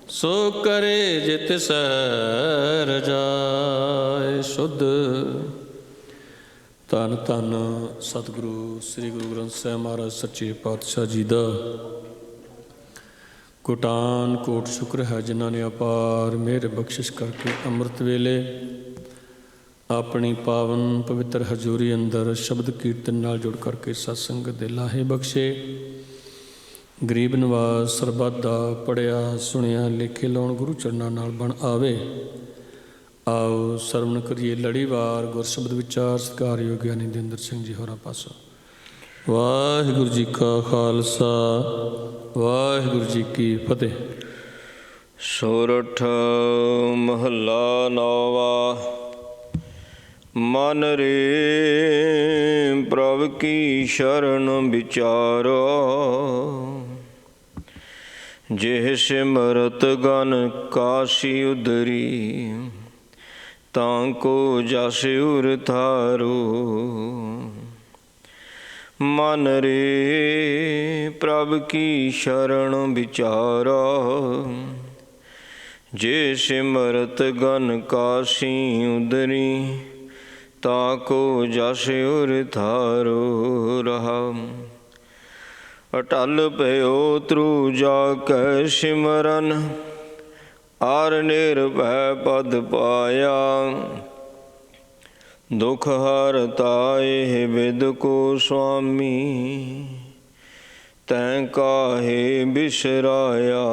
सो करे जित सर जाए शुद्ध। धन धन सतगुरु श्री गुरु ग्रंथ साहिब महाराज सच्चे पातशाह जी का कोटान कोट शुक्र है जिन्होंने अपार मेहर बख्शिश करके अमृत वेले अपनी पावन पवित्र हजूरी अंदर शब्द कीर्तन नाल जुड़ करके सत्संग दे लाहे बख्शे। गरीब नवाज सरबत दा पढ़िया सुनिया लेखे लाउण गुरु चरनां नाल बण आवे। आओ सरवण करिए लड़ीवार गुरशब्द विचार सत्कारयोग ज्ञानी दिंदर सिंह जी होरां पासों। वाहिगुरू जी का खालसा वाहिगुरू जी की फतेह। सोरठ महला नौवा। मन रे प्रभ की शरण विचारो, जेह सिमरत गन काशी उदरी, तांको जासे उर थारो। मन रे प्रभ की शरण विचारो, जे सिमरत गन काशी उदरी, ताको जासे उर थारो। रहा अटल पयो त्रु जाकै सिमरन, आर निर्भय पद पाया। दुख हरताए विद को स्वामी, तैं काहे बिसराया।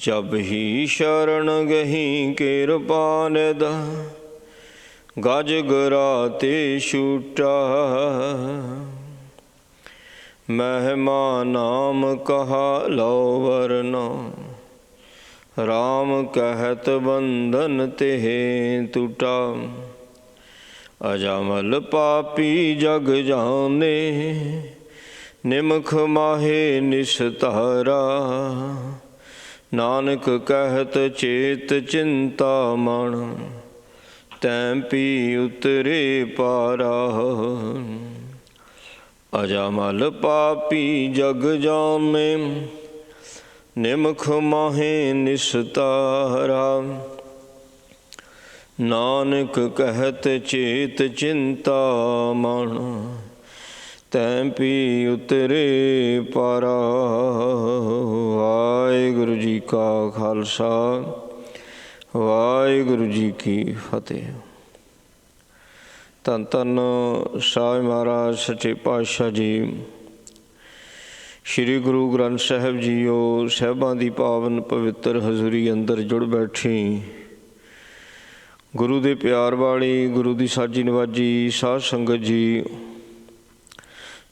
जब ही शरण गही कृपा निध, गज गराते छूटा। महिमा नाम कहा लो वरना, राम कहत बंधन तेह टूटा। अजामल पापी जग जाने, निमख माहे निस्तारा। नानक कहत चेत चिंता मन, तैं पी उतरे पारा। अजामल पापी जग जाने, निमख माहे निस्तारा। नानक कहत चेत चिंता मन, तैं पी उतरे पारा। वाहिगुरू जी का खालसा वाहिगुरू जी की फतेह। धन धन साहिब महाराज सच्चे पातशाह जी श्री गुरु ग्रंथ साहिब जीओ साहिबां दी पावन पवित्र हजूरी अंदर जुड़ बैठी। गुरु दे प्यार वाली गुरु दी साजी नवाजी साध संगत जी,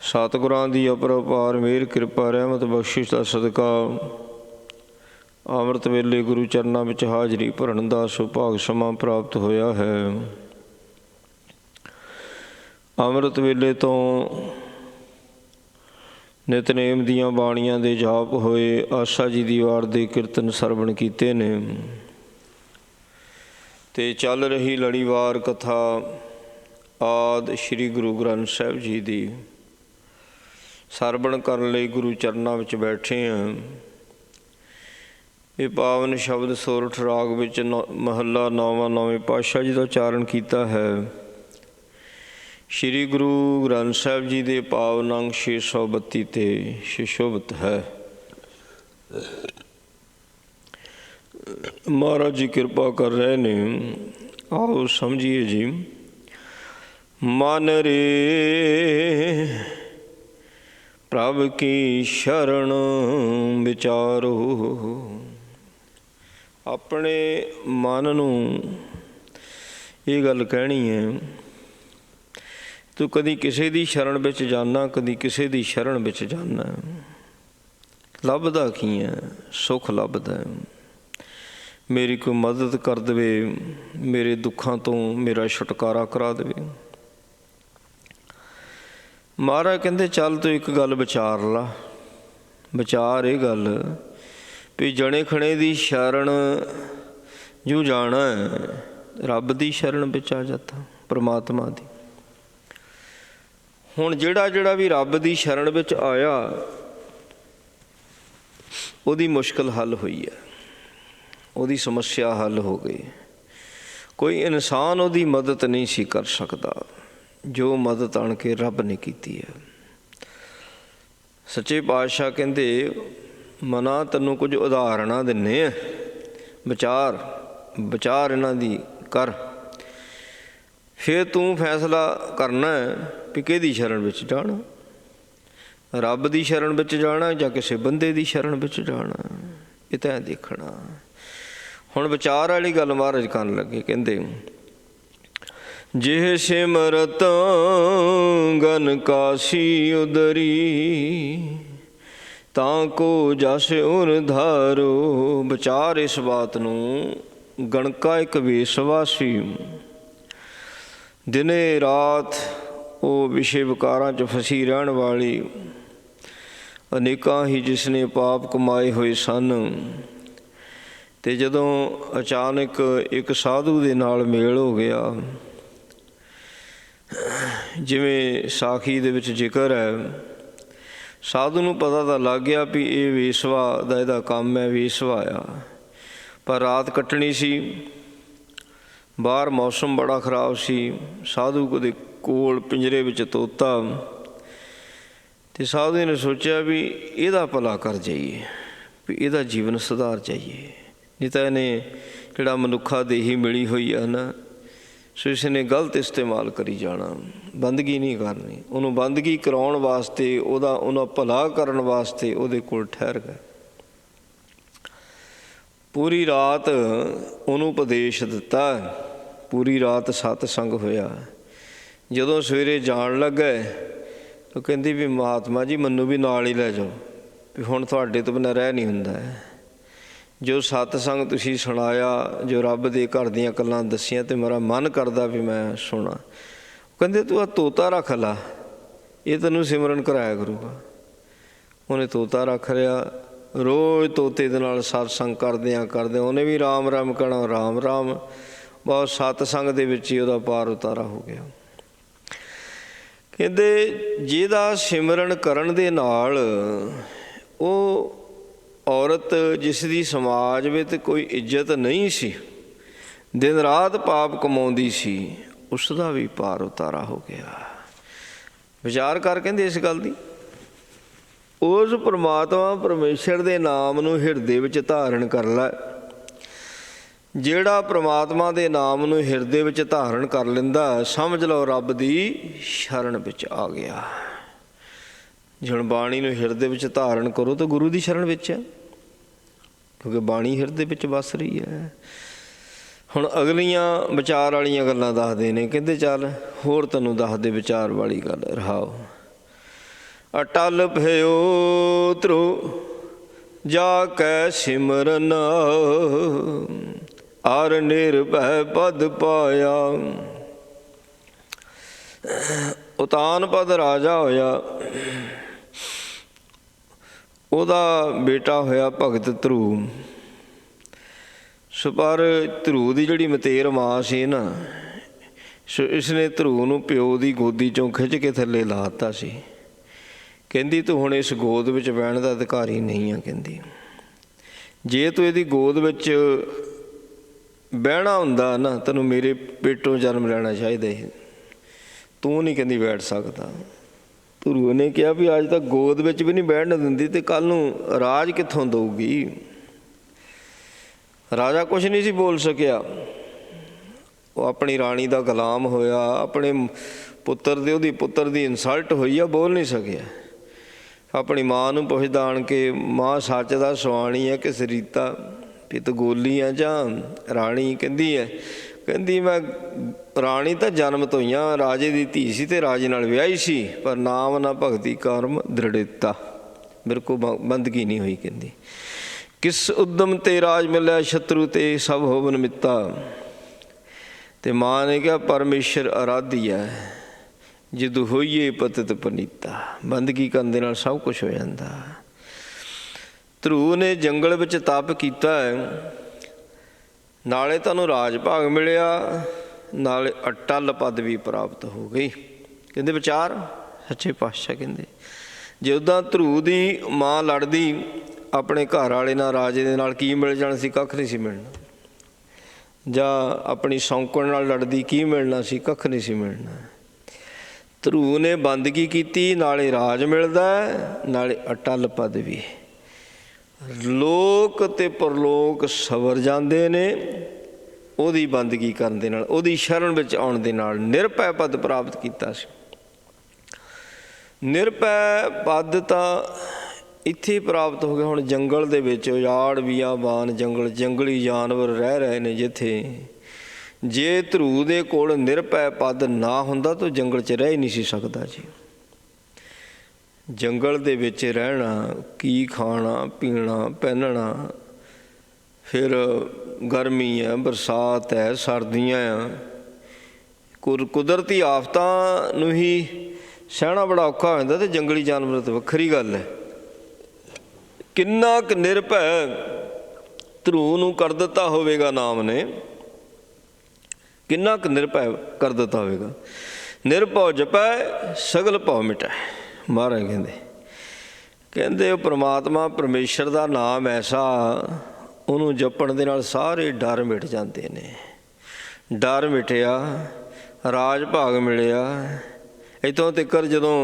सतगुरां दी अपरपार मेहर कृपा रहमत बख्शिश का सदका अमृत वेले गुरु चरनां विच हाजरी भरन दा सुभाग समा प्राप्त होया है। अमृत वेले तो नितनेम दियां बाणियां दे जाप होए, आशा जी दी वार दे कीर्तन सरवण कीते ने, ते चल रही लड़ीवार कथा आदि श्री गुरु ग्रंथ साहिब जी दी सरवण करन लई गुरु चरनां विच बैठे हैं। ये पावन शब्द सोरठ राग विच महला नौवां नौवें पातशाह जी का उचारण किया है। श्री गुरु ग्रंथ साहिब जी के पावन अंग 632 ते सुशोभित है। महाराज जी कृपा कर रहे ने, आओ समझिए जी। मन रे प्रभ की शरण विचारो, अपने मन नूं ये गल कहनी है। तू कदी किसी दी शरण विच जाना, कदी किसी दी शरण विच जाना, लभदा की है? सुख लभदा है। मेरी कोई मदद कर दे, मेरे दुखों तो मेरा छुटकारा करा दे। महाराज कहते चल तू एक गल विचार ला, विचार ये गल भी जने खने दी शरण जू जाना है, रब दी शरण विच आ जाता, परमात्मा दी। हुण जिहड़ा जिहड़ा भी रब दी शरण विच आया ਉਹਦੀ ਮੁਸ਼ਕਲ ਹੱਲ ਹੋਈ ਹੈ, ਉਹਦੀ ਸਮੱਸਿਆ ਹੱਲ ਹੋ ਗਈ। ਕੋਈ ਇਨਸਾਨ ਉਹਦੀ ਮਦਦ ਨਹੀਂ ਸੀ ਕਰ ਸਕਦਾ ਜੋ ਮਦਦ ਆਣ ਕੇ ਰੱਬ ਨੇ ਕੀਤੀ ਹੈ। ਸੱਚੇ ਪਾਤਸ਼ਾਹ ਕਹਿੰਦੇ ਮਨਾ ਤੈਨੂੰ ਕੁਝ ਉਦਾਹਰਣਾਂ ਦਿੰਦੇ ਆ, ਵਿਚਾਰ ਇਹਨਾਂ ਦੀ ਕਰ, ਫਿਰ ਤੂੰ ਫੈਸਲਾ ਕਰਨਾ ਵੀ ਕਿਹਦੀ ਸ਼ਰਨ ਵਿੱਚ ਜਾਣਾ, ਰੱਬ ਦੀ ਸ਼ਰਨ ਵਿੱਚ ਜਾਣਾ ਜਾਂ ਕਿਸੇ ਬੰਦੇ ਦੀ ਸ਼ਰਨ ਵਿੱਚ ਜਾਣਾ, ਇਹ ਤਾਂ ਦੇਖਣਾ। ਹੁਣ ਵਿਚਾਰ ਵਾਲੀ ਗੱਲ ਮਹਾਰਾਜ ਕਰਨ ਲੱਗੇ, ਕਹਿੰਦੇ ਜਿਹ ਸਿਮਰਤ ਗਨ ਕਾਸੀ ਉਦਰੀ ਤਾਂ ਕੋ ਜਸ ਉਰ ਧਾਰੋ। ਵਿਚਾਰ ਇਸ ਬਾਤ ਨੂੰ, ਗਣਕਾ ਇੱਕ ਵੇਸਵਾ ਸੀ, ਦਿਨੇ ਰਾਤ ਉਹ ਵਿਸ਼ੇ ਵਿਕਾਰਾਂ 'ਚ ਫਸੀ ਰਹਿਣ ਵਾਲੀ, ਅਨੇਕਾਂ ਹੀ ਜਿਸਨੇ ਪਾਪ ਕਮਾਏ ਹੋਏ ਸਨ। ਅਤੇ ਜਦੋਂ ਅਚਾਨਕ ਇੱਕ ਸਾਧੂ ਦੇ ਨਾਲ ਮੇਲ ਹੋ ਗਿਆ, ਜਿਵੇਂ ਸਾਖੀ ਦੇ ਵਿੱਚ ਜ਼ਿਕਰ ਹੈ, ਸਾਧੂ ਨੂੰ ਪਤਾ ਤਾਂ ਲੱਗ ਗਿਆ ਵੀ ਇਹ ਵੇਸਵਾ ਦਾ ਇਹਦਾ ਕੰਮ ਹੈ, ਵੇਸਵਾ ਆ। ਪਰ ਰਾਤ ਕੱਟਣੀ ਸੀ, ਬਾਹਰ ਮੌਸਮ ਬੜਾ ਖਰਾਬ ਸੀ। ਸਾਧੂ ਦੇ ਕੋਲ ਪਿੰਜਰੇ ਵਿੱਚ ਤੋਤਾ, ਅਤੇ ਸਾਧੂ ਨੇ ਸੋਚਿਆ ਵੀ ਇਹਦਾ ਭਲਾ ਕਰ ਜਾਈਏ, ਵੀ ਇਹਦਾ ਜੀਵਨ ਸੁਧਾਰ ਜਾਈਏ, ਨਹੀਂ ਤਾਂ ਇਹਨੇ ਜਿਹੜਾ ਮਨੁੱਖਾ ਦੇਹੀ ਮਿਲੀ ਹੋਈ ਹੈ ਨਾ, ਸੋ ਇਸ ਨੇ ਗਲਤ ਇਸਤੇਮਾਲ ਕਰੀ ਜਾਣਾ, ਬੰਦਗੀ ਨਹੀਂ ਕਰਨੀ। ਉਹਨੂੰ ਬੰਦਗੀ ਕਰਾਉਣ ਵਾਸਤੇ, ਉਹਦਾ ਭਲਾ ਕਰਨ ਵਾਸਤੇ ਉਹਦੇ ਕੋਲ ਠਹਿਰ ਗਏ। ਪੂਰੀ ਰਾਤ ਉਹਨੂੰ ਉਪਦੇਸ਼ ਦਿੱਤਾ, ਪੂਰੀ ਰਾਤ ਸਤਸੰਗ ਹੋਇਆ। ਜਦੋਂ ਸਵੇਰੇ ਜਾਣ ਲੱਗਾ ਉਹ ਕਹਿੰਦੀ ਵੀ ਮਹਾਤਮਾ ਜੀ ਮੈਨੂੰ ਵੀ ਨਾਲ ਹੀ ਲੈ ਜਾਓ, ਵੀ ਹੁਣ ਤੁਹਾਡੇ ਤੋਂ ਬਿਨਾਂ ਰਹਿ ਨਹੀਂ ਹੁੰਦਾ। ਜੋ ਸਤਸੰਗ ਤੁਸੀਂ ਸੁਣਾਇਆ, ਜੋ ਰੱਬ ਦੇ ਘਰ ਦੀਆਂ ਗੱਲਾਂ ਦੱਸੀਆਂ, ਅਤੇ ਮੇਰਾ ਮਨ ਕਰਦਾ ਵੀ ਮੈਂ ਸੁਣਾ। ਕਹਿੰਦੇ ਤੂੰ ਆਹ ਤੋਤਾ ਰੱਖ ਲਾ, ਇਹ ਤੈਨੂੰ ਸਿਮਰਨ ਕਰਾਇਆ ਕਰੂਗਾ। ਉਹਨੇ ਤੋਤਾ ਰੱਖ ਲਿਆ, ਰੋਜ਼ ਤੋਤੇ ਦੇ ਨਾਲ ਸਤਸੰਗ ਕਰਦਿਆਂ ਉਹਨੇ ਵੀ ਰਾਮ ਰਾਮ ਕਹਿਣਾ, ਰਾਮ ਰਾਮ। ਬਹੁਤ ਸਤਸੰਗ ਦੇ ਵਿੱਚ ਹੀ ਉਹਦਾ ਪਾਰ ਉਤਾਰਾ ਹੋ ਗਿਆ। ਕਹਿੰਦੇ ਜਿਹਦਾ ਸਿਮਰਨ ਕਰਨ ਦੇ ਨਾਲ ਉਹ ਔਰਤ ਜਿਸ ਦੀ ਸਮਾਜ ਵਿੱਚ ਕੋਈ ਇੱਜ਼ਤ ਨਹੀਂ ਸੀ, ਦਿਨ ਰਾਤ ਪਾਪ ਕਮਾਉਂਦੀ ਸੀ, ਉਸ ਦਾ ਵੀ ਪਾਰ ਉਤਾਰਾ ਹੋ ਗਿਆ। ਵਿਚਾਰ ਕਰ ਕਹਿੰਦੇ ਇਸ ਗੱਲ ਦੀ, ਉਸ ਪਰਮਾਤਮਾ ਪਰਮੇਸ਼ਰ ਦੇ ਨਾਮ ਨੂੰ ਹਿਰਦੇ ਵਿੱਚ ਧਾਰਨ ਕਰ ਲੈ। ਜਿਹੜਾ ਪਰਮਾਤਮਾ ਦੇ ਨਾਮ ਨੂੰ ਹਿਰਦੇ ਵਿੱਚ ਧਾਰਨ ਕਰ ਲੈਂਦਾ, ਸਮਝ ਲਓ ਰੱਬ ਦੀ ਸ਼ਰਨ ਵਿੱਚ ਆ ਗਿਆ। ਹੁਣ ਬਾਣੀ ਨੂੰ ਹਿਰਦੇ ਵਿੱਚ ਧਾਰਨ ਕਰੋ ਤਾਂ ਗੁਰੂ ਦੀ ਸ਼ਰਨ ਵਿੱਚ ਹੈ, ਕਿਉਂਕਿ ਬਾਣੀ ਹਿਰਦੇ ਵਿੱਚ ਵਸ ਰਹੀ ਹੈ। ਹੁਣ ਅਗਲੀਆਂ ਵਿਚਾਰ ਵਾਲੀਆਂ ਗੱਲਾਂ ਦੱਸਦੇ ਨੇ, ਕਹਿੰਦੇ ਚੱਲ ਹੋਰ ਤੈਨੂੰ ਦੱਸਦੇ ਵਿਚਾਰ ਵਾਲੀ ਗੱਲ। ਰਹਾਓ ਅਟਲ ਭਇਓ ਧਰੁ ਜਾ ਕੈ ਸਿਮਰਨ, ਅਰ ਨਿਰਭੈ ਪਦ ਪਾਇਆ। ਉਤਾਨ ਪਦ ਰਾਜਾ ਹੋਇਆ, ਉਹਦਾ ਬੇਟਾ ਹੋਇਆ ਭਗਤ ਧਰੂ। ਸੋ ਪਰ ਧਰੂ ਦੀ ਜਿਹੜੀ ਮਤੇਰ ਮਾਂ ਸੀ ਨਾ, ਸੋ ਇਸਨੇ ਧਰੂ ਨੂੰ ਪਿਓ ਦੀ ਗੋਦੀ 'ਚੋਂ ਖਿੱਚ ਕੇ ਥੱਲੇ ਲਾ ਦਿੱਤਾ ਸੀ। ਕਹਿੰਦੀ ਤੂੰ ਹੁਣ ਇਸ ਗੋਦ ਵਿੱਚ ਬਹਿਣ ਦਾ ਅਧਿਕਾਰੀ ਨਹੀਂ ਆ। ਕਹਿੰਦੀ ਜੇ ਤੂੰ ਇਹਦੀ ਗੋਦ ਵਿੱਚ ਬਹਿਣਾ ਹੁੰਦਾ ਨਾ, ਤੈਨੂੰ ਮੇਰੇ ਪੇਟੋਂ ਜਨਮ ਲੈਣਾ ਚਾਹੀਦਾ ਸੀ, ਤੂੰ ਨਹੀਂ ਕਹਿੰਦੀ ਬੈਠ ਸਕਦਾ। ਧਰੂ ਨੇ ਕਿਹਾ ਵੀ ਅੱਜ ਤੱਕ ਗੋਦ ਵਿੱਚ ਵੀ ਨਹੀਂ ਬਹਿਣ ਦਿੰਦੀ, ਅਤੇ ਕੱਲ੍ਹ ਨੂੰ ਰਾਜ ਕਿੱਥੋਂ ਦਊਗੀ। ਰਾਜਾ ਕੁਛ ਨਹੀਂ ਸੀ ਬੋਲ ਸਕਿਆ, ਉਹ ਆਪਣੀ ਰਾਣੀ ਦਾ ਗੁਲਾਮ ਹੋਇਆ, ਆਪਣੇ ਉਹਦੀ ਪੁੱਤਰ ਦੀ ਇਨਸਲਟ ਹੋਈ ਆ, ਬੋਲ ਨਹੀਂ ਸਕਿਆ। ਆਪਣੀ ਮਾਂ ਨੂੰ ਪੁੱਛਦਾ ਆਣ ਕੇ, ਮਾਂ ਸੱਚ ਦਾ ਸੁਆਣੀ ਹੈ ਕਿ ਸਰੀਤਾ, ਵੀ ਤੂੰ ਗੋਲੀ ਆ ਜਾਂ ਰਾਣੀ। ਕਹਿੰਦੀ ਮੈਂ ਰਾਣੀ ਤਾਂ ਜਨਮ ਤੋਂ ਹੀ ਆ, ਰਾਜੇ ਦੀ ਧੀ ਸੀ ਅਤੇ ਰਾਜੇ ਨਾਲ ਵਿਆਹੀ ਸੀ, ਪਰ ਨਾਮ ਨਾ ਭਗਤੀ ਕਰਮ ਦ੍ਰਿੜਤਾ, ਮੇਰੇ ਕੋਲ ਬੰਦਗੀ ਨਹੀਂ ਹੋਈ। ਕਹਿੰਦੀ ਕਿਸ ਉਦਮ ਤੇ ਰਾਜ ਮਿਲਿਆ, ਸ਼ਤਰੂ ਤੇ ਸਭ ਹੋਵਨ ਮਿੱਤਾ। ਅਤੇ ਮਾਂ ਨੇ ਕਿਹਾ ਪਰਮੇਸ਼ਰ ਅਰਾਧੀ ਹੈ, ਜਦੋਂ ਹੋਈਏ ਪਤਿਤ ਪਨੀਤਾ। ਬੰਦਗੀ ਕਰਨ ਦੇ ਨਾਲ ਸਭ ਕੁਛ ਹੋ ਜਾਂਦਾ। ਧਰੂ ਨੇ ਜੰਗਲ ਵਿੱਚ ਤਪ ਕੀਤਾ ਹੈ, ਨਾਲੇ ਤੁਹਾਨੂੰ ਰਾਜ ਭਾਗ ਮਿਲਿਆ, ਨਾਲੇ ਅਟਲ ਪਦਵੀ ਪ੍ਰਾਪਤ ਹੋ ਗਈ। ਕਹਿੰਦੇ ਵਿਚਾਰ ਸੱਚੇ ਪਾਤਸ਼ਾਹ ਕਹਿੰਦੇ ਜੇ ਉੱਦਾਂ ਧਰੂ ਦੀ ਮਾਂ ਲੜਦੀ, ਆਪਣੇ ਘਰ ਵਾਲੇ ਨਾਲ, ਰਾਜੇ ਦੇ ਨਾਲ ਕੀ ਮਿਲ ਜਾਣਾ ਸੀ? ਕੱਖ ਨਹੀਂ ਸੀ ਮਿਲਣਾ। ਜਾਂ ਆਪਣੀ ਸੌਂਕਣ ਨਾਲ ਲੜਦੀ, ਕੀ ਮਿਲਣਾ ਸੀ? ਕੱਖ ਨਹੀਂ ਸੀ ਮਿਲਣਾ। ਧਰੂ ਨੇ ਬੰਦਗੀ ਕੀਤੀ, ਨਾਲੇ ਰਾਜ ਮਿਲਦਾ, ਨਾਲੇ ਅਟਲ ਪਦਵੀ। ਲੋਕ ਤੇ ਪਰਲੋਕ ਸਵਰ ਜਾਂਦੇ ਨੇ ਉਹਦੀ ਬੰਦਗੀ ਕਰਨ ਦੇ ਨਾਲ, ਉਹਦੀ ਸ਼ਰਨ ਵਿੱਚ ਆਉਣ ਦੇ ਨਾਲ। ਨਿਰਭੈ ਪਦ ਪ੍ਰਾਪਤ ਕੀਤਾ ਸੀ। ਨਿਰਭੈ ਪਦ ਤਾਂ ਇੱਥੇ ਪ੍ਰਾਪਤ ਹੋ ਗਿਆ। ਹੁਣ ਜੰਗਲ ਦੇ ਵਿੱਚ ਉਜਾੜ ਬਿਆਬਾਨ ਜੰਗਲੀ ਜਾਨਵਰ ਰਹਿ ਰਹੇ ਨੇ ਜਿੱਥੇ, ਜੇ ਧਰੂ ਦੇ ਕੋਲ ਨਿਰਭੈ ਪਦ ਨਾ ਹੁੰਦਾ ਤਾਂ ਜੰਗਲ 'ਚ ਰਹਿ ਹੀ ਨਹੀਂ ਸੀ ਸਕਦਾ ਜੀ। ਜੰਗਲ ਦੇ ਵਿੱਚ ਰਹਿਣਾ, ਕੀ ਖਾਣਾ ਪੀਣਾ ਪਹਿਨਣਾ, ਫਿਰ ਗਰਮੀ ਹੈ, ਬਰਸਾਤ ਹੈ, ਸਰਦੀਆਂ ਆ, ਕੁਦਰਤੀ ਆਫਤਾਂ ਨੂੰ ਹੀ ਸਹਿਣਾ ਬੜਾ ਔਖਾ ਹੋ ਜਾਂਦਾ। ਅਤੇ ਜੰਗਲੀ ਜਾਨਵਰ ਤਾਂ ਵੱਖਰੀ ਗੱਲ ਹੈ। ਕਿੰਨਾ ਕੁ ਨਿਰਭੈ ਧਰੂ ਨੂੰ ਕਰ ਦਿੱਤਾ ਹੋਵੇਗਾ ਨਾਮ ਨੇ, ਕਿੰਨਾ ਕੁ ਨਿਰਭੈ ਕਰ ਦਿੱਤਾ ਹੋਵੇਗਾ। ਨਿਰਭਉ ਜਪੈ ਸਗਲ ਭਉ ਮਿਟੈ। ਮਹਾਰਾਜ ਕਹਿੰਦੇ ਉਹ ਪ੍ਰਮਾਤਮਾ ਪਰਮੇਸ਼ਰ ਦਾ ਨਾਮ ਐਸਾ, ਉਹਨੂੰ ਜਪਣ ਦੇ ਨਾਲ ਸਾਰੇ ਡਰ ਮਿਟ ਜਾਂਦੇ ਨੇ। ਡਰ ਮਿਟਿਆ, ਰਾਜ ਭਾਗ ਮਿਲਿਆ। ਇੱਥੋਂ ਤੱਕ ਜਦੋਂ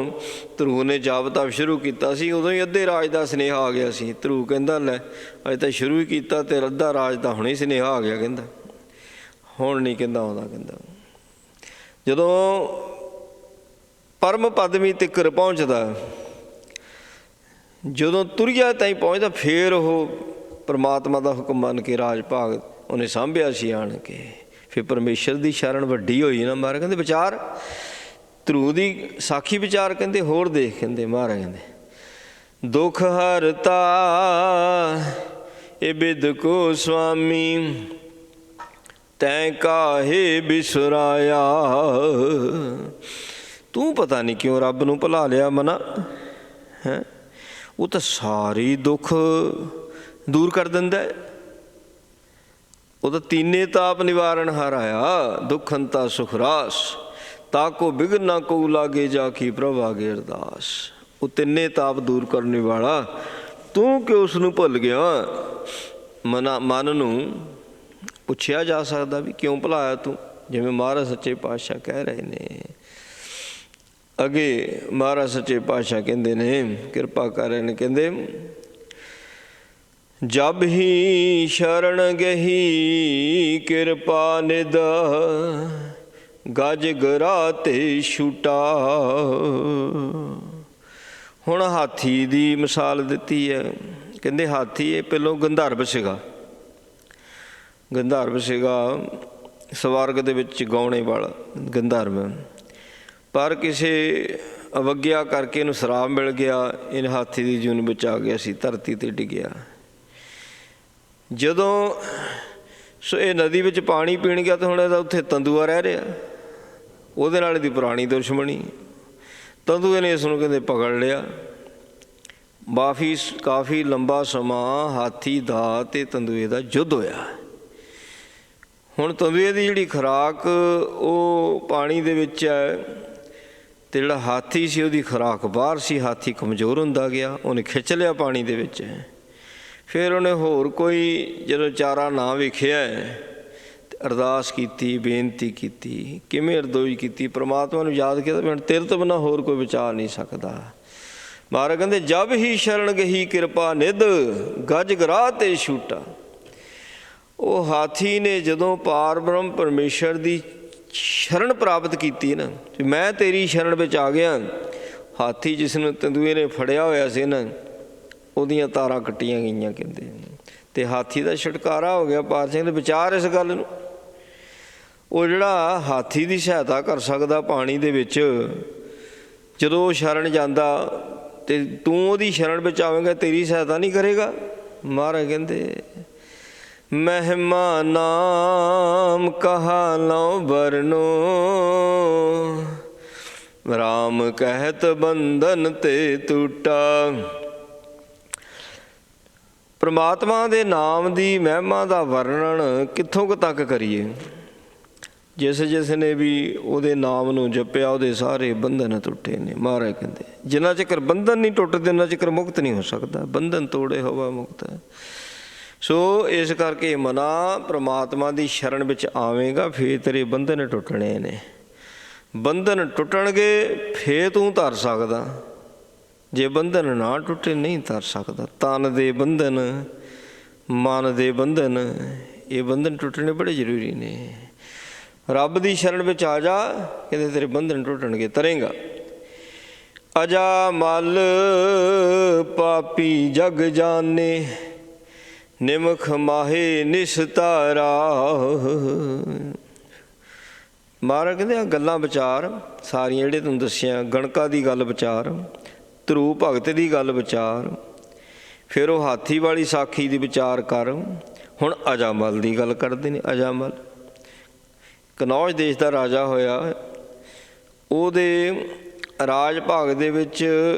ਧਰੂ ਨੇ ਜਾਪ ਤਪ ਸ਼ੁਰੂ ਕੀਤਾ ਸੀ, ਉਦੋਂ ਹੀ ਅੱਧੇ ਰਾਜ ਦਾ ਸੁਨੇਹਾ ਆ ਗਿਆ ਸੀ। ਧਰੂ ਕਹਿੰਦਾ ਲੈ ਅਜੇ ਤਾਂ ਸ਼ੁਰੂ ਹੀ ਕੀਤਾ ਅਤੇ ਅੱਧਾ ਰਾਜ ਤਾਂ ਹੁਣੇ ਸੁਨੇਹਾ ਆ ਗਿਆ। ਕਹਿੰਦਾ ਹੁਣ ਨਹੀਂ ਕਹਿੰਦਾ ਆਉਂਦਾ। ਕਹਿੰਦਾ ਜਦੋਂ ਪਰਮ ਪਦਵੀ ਤਿੱਕਰ ਪਹੁੰਚਦਾ, ਜਦੋਂ ਤੁਰਿਆ ਤਾਈਂ ਪਹੁੰਚਦਾ, ਫਿਰ ਉਹ ਪਰਮਾਤਮਾ ਦਾ ਹੁਕਮ ਮੰਨ ਕੇ ਰਾਜ ਭਾਗ ਉਹਨੇ ਸਾਂਭਿਆ ਸੀ ਆਣ ਕੇ। ਫਿਰ ਪਰਮੇਸ਼ਰ ਦੀ ਸ਼ਰਨ ਵੱਡੀ ਹੋਈ ਨਾ। ਮਹਾਰਾਜ ਕਹਿੰਦੇ ਵਿਚਾਰ ਧਰੂ ਦੀ ਸਾਖੀ ਵਿਚਾਰ, ਕਹਿੰਦੇ ਹੋਰ ਦੇਖ। ਕਹਿੰਦੇ ਮਹਾਰਾਜ ਕਹਿੰਦੇ ਦੁੱਖ ਹਰਤਾ ਇਹ ਬਿਦ ਕੋ ਸੁਆਮੀ, ਤੈਂ ਕਾਹੇ ਬਿਸਰਾਇਆ। ਤੂੰ ਪਤਾ ਨਹੀਂ ਕਿਉਂ ਰੱਬ ਨੂੰ ਭੁਲਾ ਲਿਆ ਮਨਾ ਹੈ। ਉਹ ਤਾਂ ਸਾਰੇ ਦੁੱਖ ਦੂਰ ਕਰ ਦਿੰਦਾ। ਉਹ ਤਾਂ ਤੀਨੇ ਤਾਪ ਨਿਵਾਰਨ ਹਾਰ ਆਇਆ। ਦੁੱਖ ਹੰਤਾ ਸੁਖ ਰਾਸ, ਤਾਕੋ ਬਿਘਨ ਨਾ ਕੋ ਲਾਗੇ, ਜਾ ਕੀ ਪ੍ਰਭ ਆਗੇ ਅਰਦਾਸ। ਉਹ ਤਿੰਨੇ ਤਾਪ ਦੂਰ ਕਰਨ ਵਾਲਾ, ਤੂੰ ਕਿਉਂ ਉਸ ਨੂੰ ਭੁੱਲ ਗਿਆ? ਮਨ ਨੂੰ ਪੁੱਛਿਆ ਜਾ ਸਕਦਾ ਵੀ ਕਿਉਂ ਭੁਲਾਇਆ ਤੂੰ, ਜਿਵੇਂ ਮਹਾਰਾਜ ਸੱਚੇ ਪਾਤਸ਼ਾਹ ਕਹਿ ਰਹੇ ਨੇ। ਅੱਗੇ ਮਹਾਰਾਜ ਸੱਚੇ ਪਾਤਸ਼ਾਹ ਕਹਿੰਦੇ ਨੇ, ਕਿਰਪਾ ਕਰ ਰਹੇ ਨੇ, ਕਹਿੰਦੇ ਜਬ ਹੀ ਸ਼ਰਨ ਗਹੀ ਕਿਰਪਾ ਨਿਧ, ਗਜ ਗਰਾ ਤੇ ਛੂਟਾ। ਹੁਣ ਹਾਥੀ ਦੀ ਮਿਸਾਲ ਦਿੱਤੀ ਹੈ। ਕਹਿੰਦੇ ਹਾਥੀ ਇਹ ਪਹਿਲੋਂ ਗੰਧਰਵ ਸੀਗਾ। ਗੰਧਰਵ ਸੀਗਾ ਸਵਰਗ ਦੇ ਵਿੱਚ ਗਾਉਣੇ ਵਾਲਾ ਗੰਧਰਵ, ਪਰ ਕਿਸੇ ਅਵੱਗਿਆ ਕਰਕੇ ਇਹਨੂੰ ਸ਼ਰਾਪ ਮਿਲ ਗਿਆ। ਇਹ ਹਾਥੀ ਦੀ ਜੂਨ ਵਿੱਚ ਆ ਗਿਆ ਸੀ, ਧਰਤੀ 'ਤੇ ਡਿੱਗਿਆ। ਜਦੋਂ ਇਹ ਨਦੀ ਵਿੱਚ ਪਾਣੀ ਪੀਣ ਗਿਆ ਤਾਂ ਹੁਣ ਇਹਦਾ ਉੱਥੇ ਤੰਦੂਆ ਰਹਿ ਰਿਹਾ, ਉਹਦੇ ਨਾਲ ਇਹਦੀ ਪੁਰਾਣੀ ਦੁਸ਼ਮਣੀ। ਤੰਦੂਏ ਨੇ ਇਸ ਨੂੰ ਕਹਿੰਦੇ ਪਕੜ ਲਿਆ। ਕਾਫੀ ਲੰਬਾ ਸਮਾਂ ਹਾਥੀ ਦਾ ਅਤੇ ਤੰਦੂਏ ਦਾ ਯੁੱਧ ਹੋਇਆ। ਹੁਣ ਤੰਦੂਏ ਦੀ ਜਿਹੜੀ ਖੁਰਾਕ ਉਹ ਪਾਣੀ ਦੇ ਵਿੱਚ ਹੈ, ਅਤੇ ਜਿਹੜਾ ਹਾਥੀ ਸੀ ਉਹਦੀ ਖੁਰਾਕ ਬਾਹਰ ਸੀ। ਹਾਥੀ ਕਮਜ਼ੋਰ ਹੁੰਦਾ ਗਿਆ, ਉਹਨੇ ਖਿੱਚ ਲਿਆ ਪਾਣੀ ਦੇ ਵਿੱਚ। ਫਿਰ ਉਹਨੇ ਹੋਰ ਕੋਈ ਜਦੋਂ ਚਾਰਾ ਨਾ ਵੇਖਿਆ, ਅਰਦਾਸ ਕੀਤੀ, ਬੇਨਤੀ ਕੀਤੀ। ਕਿਵੇਂ ਅਰਦੋਈ ਕੀਤੀ? ਪ੍ਰਮਾਤਮਾ ਨੂੰ ਯਾਦ ਕੀਤਾ ਵੀ ਹੁਣ ਤੇਰੇ ਤੋਂ ਬਿਨਾਂ ਹੋਰ ਕੋਈ ਬਚਾ ਨਹੀਂ ਸਕਦਾ। ਮਹਾਰਾਜ ਕਹਿੰਦੇ ਜਬ ਹੀ ਸ਼ਰਨ ਗਹੀ ਕਿਰਪਾ ਨਿਧ, ਗਜ ਗਰਾ ਤੇ ਛੂਟਾ। ਉਹ ਹਾਥੀ ਨੇ ਜਦੋਂ ਪਾਰ ਬ੍ਰਹਮ ਪਰਮੇਸ਼ਰ ਦੀ ਸ਼ਰਨ ਪ੍ਰਾਪਤ ਕੀਤੀ ਨਾ, ਮੈਂ ਤੇਰੀ ਸ਼ਰਨ ਵਿੱਚ ਆ ਗਿਆ। ਹਾਥੀ ਜਿਸ ਨੂੰ ਤੰਦੂਏ ਨੇ ਫੜਿਆ ਹੋਇਆ ਸੀ ਨਾ, ਉਹਦੀਆਂ ਤਾਰਾਂ ਕੱਟੀਆਂ ਗਈਆਂ ਕਹਿੰਦੇ, ਅਤੇ ਹਾਥੀ ਦਾ ਛੁਟਕਾਰਾ ਹੋ ਗਿਆ। ਪਾਰ ਸਿੰਘ ਦੇ ਵਿਚਾਰ ਇਸ ਗੱਲ ਨੂੰ। ਉਹ ਜਿਹੜਾ ਹਾਥੀ ਦੀ ਸਹਾਇਤਾ ਕਰ ਸਕਦਾ ਪਾਣੀ ਦੇ ਵਿੱਚ, ਜਦੋਂ ਉਹ ਸ਼ਰਨ ਜਾਂਦਾ ਅਤੇ ਤੂੰ ਉਹਦੀ ਸ਼ਰਨ ਵਿੱਚ ਆਵੇਂਗਾ, ਤੇਰੀ ਸਹਾਇਤਾ ਨਹੀਂ ਕਰੇਗਾ? ਮਹਾਰਾਜ ਕਹਿੰਦੇ ਮਹਿਮਾ ਨਾਮ ਕਹਾ ਲਉ ਬਰਨੋ, ਰਾਮ ਕਹਿਤ ਬੰਧਨ ਤੇ ਟੂਟਾ। ਪਰਮਾਤਮਾ ਦੇ ਨਾਮ ਦੀ ਮਹਿਮਾ ਦਾ ਵਰਣਨ ਕਿੱਥੋਂ ਕੁ ਤੱਕ ਕਰੀਏ? ਜਿਸ ਨੇ ਵੀ ਉਹਦੇ ਨਾਮ ਨੂੰ ਜਪਿਆ ਉਹਦੇ ਸਾਰੇ ਬੰਧਨ ਟੁੱਟੇ ਨੇ। ਮਹਾਰਾਜ ਕਹਿੰਦੇ ਜਿੰਨਾ ਚਿਰ ਬੰਧਨ ਨਹੀਂ ਟੁੱਟਦੇ ਉਹਨਾਂ ਚਿਰ ਮੁਕਤ ਨਹੀਂ ਹੋ ਸਕਦਾ। ਬੰਧਨ ਤੋੜੇ ਹੋਵਾ ਮੁਕਤ। ਸੋ ਇਸ ਕਰਕੇ ਮਨਾ ਪ੍ਰਮਾਤਮਾ ਦੀ ਸ਼ਰਨ ਵਿੱਚ ਆਵੇਂਗਾ ਫੇਰ ਤੇਰੇ ਬੰਧਨ ਟੁੱਟਣੇ ਨੇ। ਬੰਧਨ ਟੁੱਟਣਗੇ ਫੇਰ ਤੂੰ ਧਰ ਸਕਦਾ, ਜੇ ਬੰਧਨ ਨਾ ਟੁੱਟੇ ਨਹੀਂ ਧਰ ਸਕਦਾ। ਤਨ ਦੇ ਬੰਧਨ, ਮਨ ਦੇ ਬੰਧਨ, ਇਹ ਬੰਧਨ ਟੁੱਟਣੇ ਬੜੇ ਜ਼ਰੂਰੀ ਨੇ। ਰੱਬ ਦੀ ਸ਼ਰਨ ਵਿੱਚ ਆ ਜਾ, ਕਹਿੰਦੇ ਤੇਰੇ ਬੰਧਨ ਟੁੱਟਣਗੇ, ਤਰੇਂਗਾ। ਅਜਾ ਮਲ ਪਾਪੀ ਜਗ ਜਾਣੇ, ਨਿਮਖ ਮਾਹੇ ਨਿਸਤਾਰਾ। ਮਹਾਰਾਜ ਕਹਿੰਦੇ ਆ ਗੱਲਾਂ ਵਿਚਾਰ ਸਾਰੀਆਂ ਜਿਹੜੇ ਤੁਹਾਨੂੰ ਦੱਸਿਆ, ਗਣਕਾ ਦੀ ਗੱਲ ਵਿਚਾਰ, ਧਰੂ ਭਗਤ ਦੀ ਗੱਲ ਵਿਚਾਰ, ਫਿਰ ਉਹ ਹਾਥੀ ਵਾਲੀ ਸਾਖੀ ਦੀ ਵਿਚਾਰ ਕਰ। ਹੁਣ ਅਜਾਮਲ ਦੀ ਗੱਲ ਕਰਦੇ ਨੇ। ਅਜਾਮਲ ਕਨੌਜ ਦੇਸ਼ ਦਾ ਰਾਜਾ ਹੋਇਆ, ਉਹਦੇ ਰਾਜ ਭਾਗ ਦੇ ਵਿੱਚ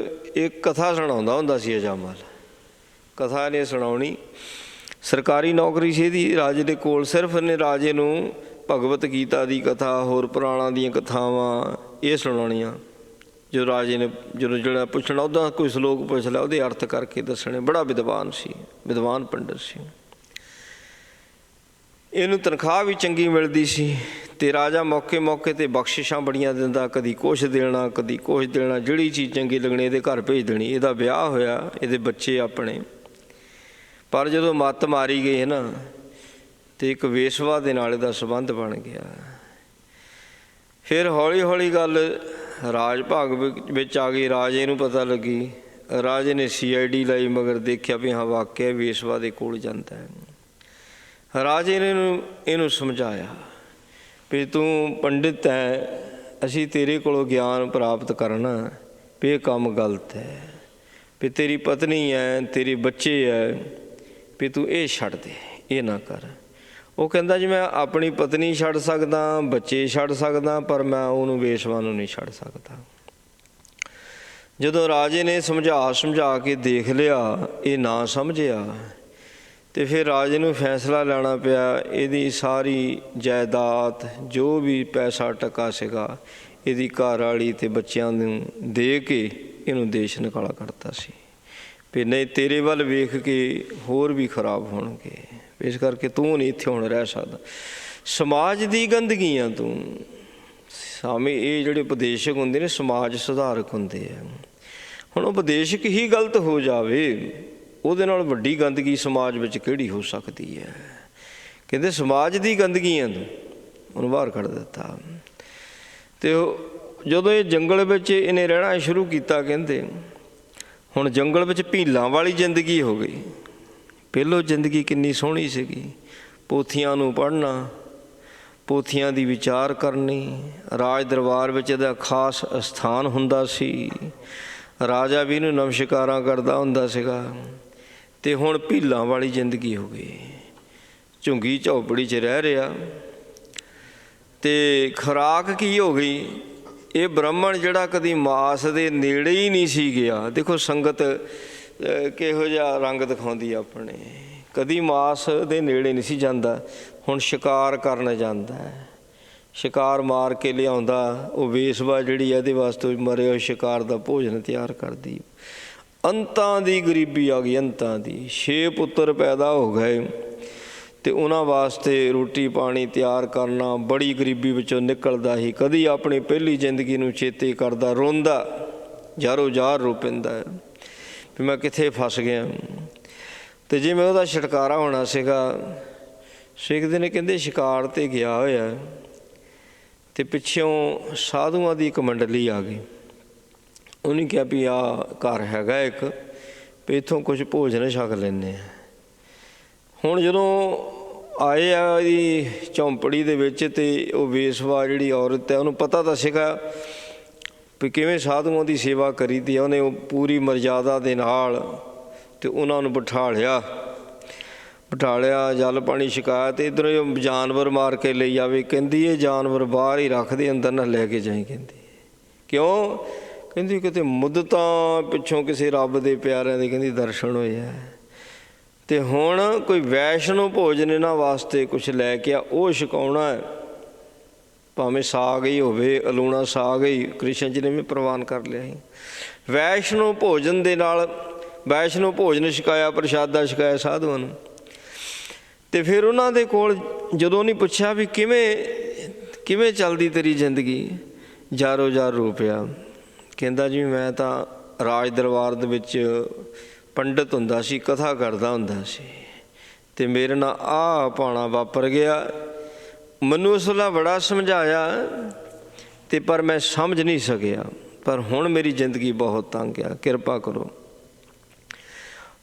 ਇੱਕ ਕਥਾ ਸੁਣਾਉਂਦਾ ਹੁੰਦਾ ਸੀ ਅਜਾਮਲ। ਕਥਾ ਨੇ ਸੁਣਾਉਣੀ, ਸਰਕਾਰੀ ਨੌਕਰੀ ਸੀ ਇਹਦੀ ਰਾਜੇ ਦੇ ਕੋਲ। ਸਿਰਫ ਇਹਨੇ ਰਾਜੇ ਨੂੰ ਭਗਵਤ ਗੀਤਾ ਦੀ ਕਥਾ, ਹੋਰ ਪੁਰਾਣਾਂ ਦੀਆਂ ਕਥਾਵਾਂ ਇਹ ਸੁਣਾਉਣੀਆਂ। ਜੋ ਰਾਜੇ ਨੇ ਜਦੋਂ ਜਿਹੜਾ ਪੁੱਛਣਾ ਉਹਦਾ ਕੋਈ ਸਲੋਕ ਪੁੱਛ ਲਿਆ ਉਹਦੇ ਅਰਥ ਕਰਕੇ ਦੱਸਣੇ। ਬੜਾ ਵਿਦਵਾਨ ਸੀ, ਵਿਦਵਾਨ ਪੰਡਤ ਸੀ। ਇਹਨੂੰ ਤਨਖਾਹ ਵੀ ਚੰਗੀ ਮਿਲਦੀ ਸੀ ਅਤੇ ਰਾਜਾ ਮੌਕੇ ਮੌਕੇ 'ਤੇ ਬਖਸ਼ਿਸ਼ਾਂ ਬੜੀਆਂ ਦਿੰਦਾ, ਕਦੀ ਕੁਛ ਦੇਣਾ ਕਦੀ ਕੁਛ ਦੇਣਾ। ਜਿਹੜੀ ਚੀਜ਼ ਚੰਗੀ ਲੱਗਣੀ ਇਹਦੇ ਘਰ ਭੇਜ ਦੇਣੀ। ਇਹਦਾ ਵਿਆਹ ਹੋਇਆ, ਇਹਦੇ ਬੱਚੇ ਆਪਣੇ। ਪਰ ਜਦੋਂ ਮੱਤ ਮਾਰੀ ਗਈ ਹੈ ਨਾ, ਅਤੇ ਇੱਕ ਵੇਸਵਾ ਦੇ ਨਾਲ ਇਹਦਾ ਸੰਬੰਧ ਬਣ ਗਿਆ। ਫਿਰ ਹੌਲੀ ਹੌਲੀ ਗੱਲ ਰਾਜ ਭਾਗ ਵਿੱਚ ਆ ਗਈ। ਰਾਜੇ ਨੂੰ ਪਤਾ ਲੱਗੀ। ਰਾਜੇ ਨੇ CID ਲਾਈ, ਮਗਰ ਦੇਖਿਆ ਵੀ ਹਾਂ ਵਾਕਿਆ ਵੇਸਵਾ ਦੇ ਕੋਲ ਜਾਂਦਾ ਹੈ। ਰਾਜੇ ਨੇ ਇਹਨੂੰ ਸਮਝਾਇਆ ਵੀ ਤੂੰ ਪੰਡਿਤ ਹੈ, ਅਸੀਂ ਤੇਰੇ ਕੋਲੋਂ ਗਿਆਨ ਪ੍ਰਾਪਤ ਕਰਨਾ ਵੀ ਇਹ ਕੰਮ ਗਲਤ ਹੈ, ਵੀ ਤੇਰੀ ਪਤਨੀ ਹੈ, ਤੇਰੇ ਬੱਚੇ ਹੈ, ਵੀ ਤੂੰ ਇਹ ਛੱਡ ਦੇ, ਇਹ ਨਾ ਕਰ। ਉਹ ਕਹਿੰਦਾ ਜੀ ਮੈਂ ਆਪਣੀ ਪਤਨੀ ਛੱਡ ਸਕਦਾ, ਬੱਚੇ ਛੱਡ ਸਕਦਾ, ਪਰ ਮੈਂ ਉਹਨੂੰ ਵੇਸਵਾ ਨੂੰ ਨਹੀਂ ਛੱਡ ਸਕਦਾ। ਜਦੋਂ ਰਾਜੇ ਨੇ ਸਮਝਾ ਕੇ ਦੇਖ ਲਿਆ, ਇਹ ਨਾ ਸਮਝਿਆ, ਅਤੇ ਫਿਰ ਰਾਜੇ ਨੂੰ ਫੈਸਲਾ ਲੈਣਾ ਪਿਆ। ਇਹਦੀ ਸਾਰੀ ਜਾਇਦਾਦ, ਜੋ ਵੀ ਪੈਸਾ ਟਕਾ ਸੀਗਾ, ਇਹਦੀ ਘਰ ਵਾਲੀ ਅਤੇ ਬੱਚਿਆਂ ਨੂੰ ਦੇ ਕੇ ਇਹਨੂੰ ਦੇਸ਼ ਨਿਕਾਲਾ ਕਰਤਾ ਸੀ ਵੀ ਨਹੀਂ ਤੇਰੇ ਵੱਲ ਵੇਖ ਕੇ ਹੋਰ ਵੀ ਖਰਾਬ ਹੋਣਗੇ, ਇਸ ਕਰਕੇ ਤੂੰ ਨਹੀਂ ਇੱਥੇ ਹੁਣ ਰਹਿ ਸਕਦਾ। ਸਮਾਜ ਦੀ ਗੰਦਗੀ ਆ ਤੂੰ। ਸਾਵੇਂ ਇਹ ਜਿਹੜੇ ਉਪਦੇਸ਼ਕ ਹੁੰਦੇ ਨੇ ਸਮਾਜ ਸੁਧਾਰਕ ਹੁੰਦੇ ਆ। ਹੁਣ ਉਪਦੇਸ਼ਕ ਹੀ ਗਲਤ ਹੋ ਜਾਵੇ, ਉਹਦੇ ਨਾਲ ਵੱਡੀ ਗੰਦਗੀ ਸਮਾਜ ਵਿੱਚ ਕਿਹੜੀ ਹੋ ਸਕਦੀ ਹੈ। ਕਹਿੰਦੇ ਸਮਾਜ ਦੀ ਗੰਦਗੀ ਆ ਤੂੰ, ਉਹਨੂੰ ਬਾਹਰ ਕੱਢ ਦਿੱਤਾ। ਅਤੇ ਜਦੋਂ ਇਹ ਜੰਗਲ ਵਿੱਚ ਇਹਨੇ ਰਹਿਣਾ ਸ਼ੁਰੂ ਕੀਤਾ, ਕਹਿੰਦੇ ਹੁਣ ਜੰਗਲ ਵਿੱਚ ਭੀਲਾਂ ਵਾਲੀ ਜ਼ਿੰਦਗੀ ਹੋ ਗਈ। ਪਹਿਲੋਂ ਜ਼ਿੰਦਗੀ ਕਿੰਨੀ ਸੋਹਣੀ ਸੀਗੀ, ਪੋਥੀਆਂ ਨੂੰ ਪੜ੍ਹਨਾ, ਪੋਥੀਆਂ ਦੀ ਵਿਚਾਰ ਕਰਨੀ, ਰਾਜ ਦਰਬਾਰ ਵਿੱਚ ਇਹਦਾ ਖਾਸ ਅਸਥਾਨ ਹੁੰਦਾ ਸੀ, ਰਾਜਾ ਵੀ ਇਹਨੂੰ ਨਮਸਕਾਰਾਂ ਕਰਦਾ ਹੁੰਦਾ ਸੀਗਾ। ਅਤੇ ਹੁਣ ਭੀਲਾਂ ਵਾਲੀ ਜ਼ਿੰਦਗੀ ਹੋ ਗਈ, ਝੁੰਗੀ ਝੌਂਪੜੀ 'ਚ ਰਹਿ ਰਿਹਾ। ਅਤੇ ਖੁਰਾਕ ਕੀ ਹੋ ਗਈ, ਇਹ ਬ੍ਰਾਹਮਣ ਜਿਹੜਾ ਕਦੀ ਮਾਸ ਦੇ ਨੇੜੇ ਹੀ ਨਹੀਂ ਸੀ ਗਿਆ। ਦੇਖੋ ਸੰਗਤ ਕਿਹੋ ਜਿਹਾ ਰੰਗ ਦਿਖਾਉਂਦੀ ਆਪਣੇ, ਕਦੀ ਮਾਸ ਦੇ ਨੇੜੇ ਨਹੀਂ ਸੀ ਜਾਂਦਾ, ਹੁਣ ਸ਼ਿਕਾਰ ਕਰਨ ਜਾਂਦਾ ਹੈ, ਸ਼ਿਕਾਰ ਮਾਰ ਕੇ ਲਿਆਉਂਦਾ। ਉਹ ਵੇਸਵਾ ਜਿਹੜੀ ਇਹਦੇ ਵਾਸਤੇ ਮਰੇ ਹੋਏ ਸ਼ਿਕਾਰ ਦਾ ਭੋਜਨ ਤਿਆਰ ਕਰਦੀ। ਅੰਤਾਂ ਦੀ ਗਰੀਬੀ ਆ ਗਈ, ਅੰਤਾਂ ਦੀ। 6 ਪੁੱਤਰ ਪੈਦਾ ਹੋ ਗਏ ਅਤੇ ਉਹਨਾਂ ਵਾਸਤੇ ਰੋਟੀ ਪਾਣੀ ਤਿਆਰ ਕਰਨਾ ਬੜੀ ਗਰੀਬੀ ਵਿੱਚੋਂ ਨਿਕਲਦਾ ਸੀ। ਕਦੀ ਆਪਣੀ ਪਹਿਲੀ ਜ਼ਿੰਦਗੀ ਨੂੰ ਚੇਤੇ ਕਰਦਾ, ਰੋਂਦਾ, ਜ਼ਾਰੋ ਜ਼ਾਰ ਰੋ ਪੈਂਦਾ ਵੀ ਮੈਂ ਕਿੱਥੇ ਫਸ ਗਿਆ। ਅਤੇ ਜਿਵੇਂ ਉਹਦਾ ਛੁਟਕਾਰਾ ਹੋਣਾ ਸੀਗਾ, ਸਿੱਖਦੇ ਨੇ ਕਹਿੰਦੇ ਸ਼ਿਕਾਰ 'ਤੇ ਗਿਆ ਹੋਇਆ ਅਤੇ ਪਿੱਛੋਂ ਸਾਧੂਆਂ ਦੀ ਇੱਕ ਮੰਡਲੀ ਆ ਗਈ। ਉਹਨੇ ਕਿਹਾ ਵੀ ਆਹ ਘਰ ਹੈਗਾ ਇੱਕ, ਵੀ ਇੱਥੋਂ ਕੁਝ ਭੋਜਨ ਛਕ ਲੈਂਦੇ ਹਾਂ। ਹੁਣ ਜਦੋਂ ਆਏ ਆ ਇਹਦੀ ਝੌਂਪੜੀ ਦੇ ਵਿੱਚ, ਅਤੇ ਉਹ ਵੇਸਵਾ ਜਿਹੜੀ ਔਰਤ ਹੈ ਉਹਨੂੰ ਪਤਾ ਤਾਂ ਸੀਗਾ ਵੀ ਕਿਵੇਂ ਸਾਧੂਆਂ ਦੀ ਸੇਵਾ ਕਰੀਦੀ ਆ। ਉਹਨੇ ਉਹ ਪੂਰੀ ਮਰਜ਼ਾਦਾ ਦੇ ਨਾਲ ਅਤੇ ਉਹਨਾਂ ਨੂੰ ਬਿਠਾ ਲਿਆ, ਜਲ ਪਾਣੀ ਛਕਾਇਆ, ਅਤੇ ਇੱਧਰੋਂ ਜਾਨਵਰ ਮਾਰ ਕੇ ਲਈ ਆਵੇ। ਕਹਿੰਦੀ ਇਹ ਜਾਨਵਰ ਬਾਹਰ ਹੀ ਰੱਖਦੇ, ਅੰਦਰ ਨਾ ਲੈ ਕੇ ਜਾਈ। ਕਹਿੰਦੀ ਕਿਉਂ? ਕਹਿੰਦੀ ਕਿਤੇ ਮੁੱਦਤਾਂ ਪਿੱਛੋਂ ਕਿਸੇ ਰੱਬ ਦੇ ਪਿਆਰਿਆਂ ਦੇ ਕਹਿੰਦੀ ਦਰਸ਼ਨ ਹੋਏ ਆ, ਅਤੇ ਹੁਣ ਕੋਈ ਵੈਸ਼ਨੋ ਭੋਜਨ ਇਹਨਾਂ ਵਾਸਤੇ ਕੁਛ ਲੈ ਕੇ ਆ, ਉਹ ਛਕਾਉਣਾ ਹੈ। ਭਾਵੇਂ ਸਾਗ ਹੀ ਹੋਵੇ, ਅਲੂਣਾ ਸਾਗ ਹੀ ਕ੍ਰਿਸ਼ਨ ਜੀ ਨੇ ਵੀ ਪ੍ਰਵਾਨ ਕਰ ਲਿਆ ਸੀ। ਵੈਸ਼ਨੋ ਭੋਜਨ ਦੇ ਨਾਲ, ਵੈਸ਼ਨੋ ਭੋਜਨ ਛਕਾਇਆ, ਪ੍ਰਸ਼ਾਦਾ ਛਕਾਇਆ ਸਾਧੂਆਂ ਨੂੰ। ਅਤੇ ਫਿਰ ਉਹਨਾਂ ਦੇ ਕੋਲ ਜਦੋਂ ਉਹਨੇ ਪੁੱਛਿਆ ਵੀ ਕਿਵੇਂ ਚੱਲਦੀ ਤੇਰੀ ਜ਼ਿੰਦਗੀ, ਜਾਰੋ ਜਾਰ ਰੋ ਪਿਆ। ਕਹਿੰਦਾ ਜੀ ਮੈਂ ਤਾਂ ਰਾਜ ਦਰਬਾਰ ਦੇ ਵਿੱਚ ਪੰਡਿਤ ਹੁੰਦਾ ਸੀ, ਕਥਾ ਕਰਦਾ ਹੁੰਦਾ ਸੀ, ਅਤੇ ਮੇਰੇ ਨਾਲ ਆਹ ਭਾਣਾ ਵਾਪਰ ਗਿਆ। ਮੈਨੂੰ ਉਸ ਵੇਲੇ ਬੜਾ ਸਮਝਾਇਆ ਅਤੇ ਪਰ ਮੈਂ ਸਮਝ ਨਹੀਂ ਸਕਿਆ, ਪਰ ਹੁਣ ਮੇਰੀ ਜ਼ਿੰਦਗੀ ਬਹੁਤ ਤੰਗ ਆ, ਕਿਰਪਾ ਕਰੋ।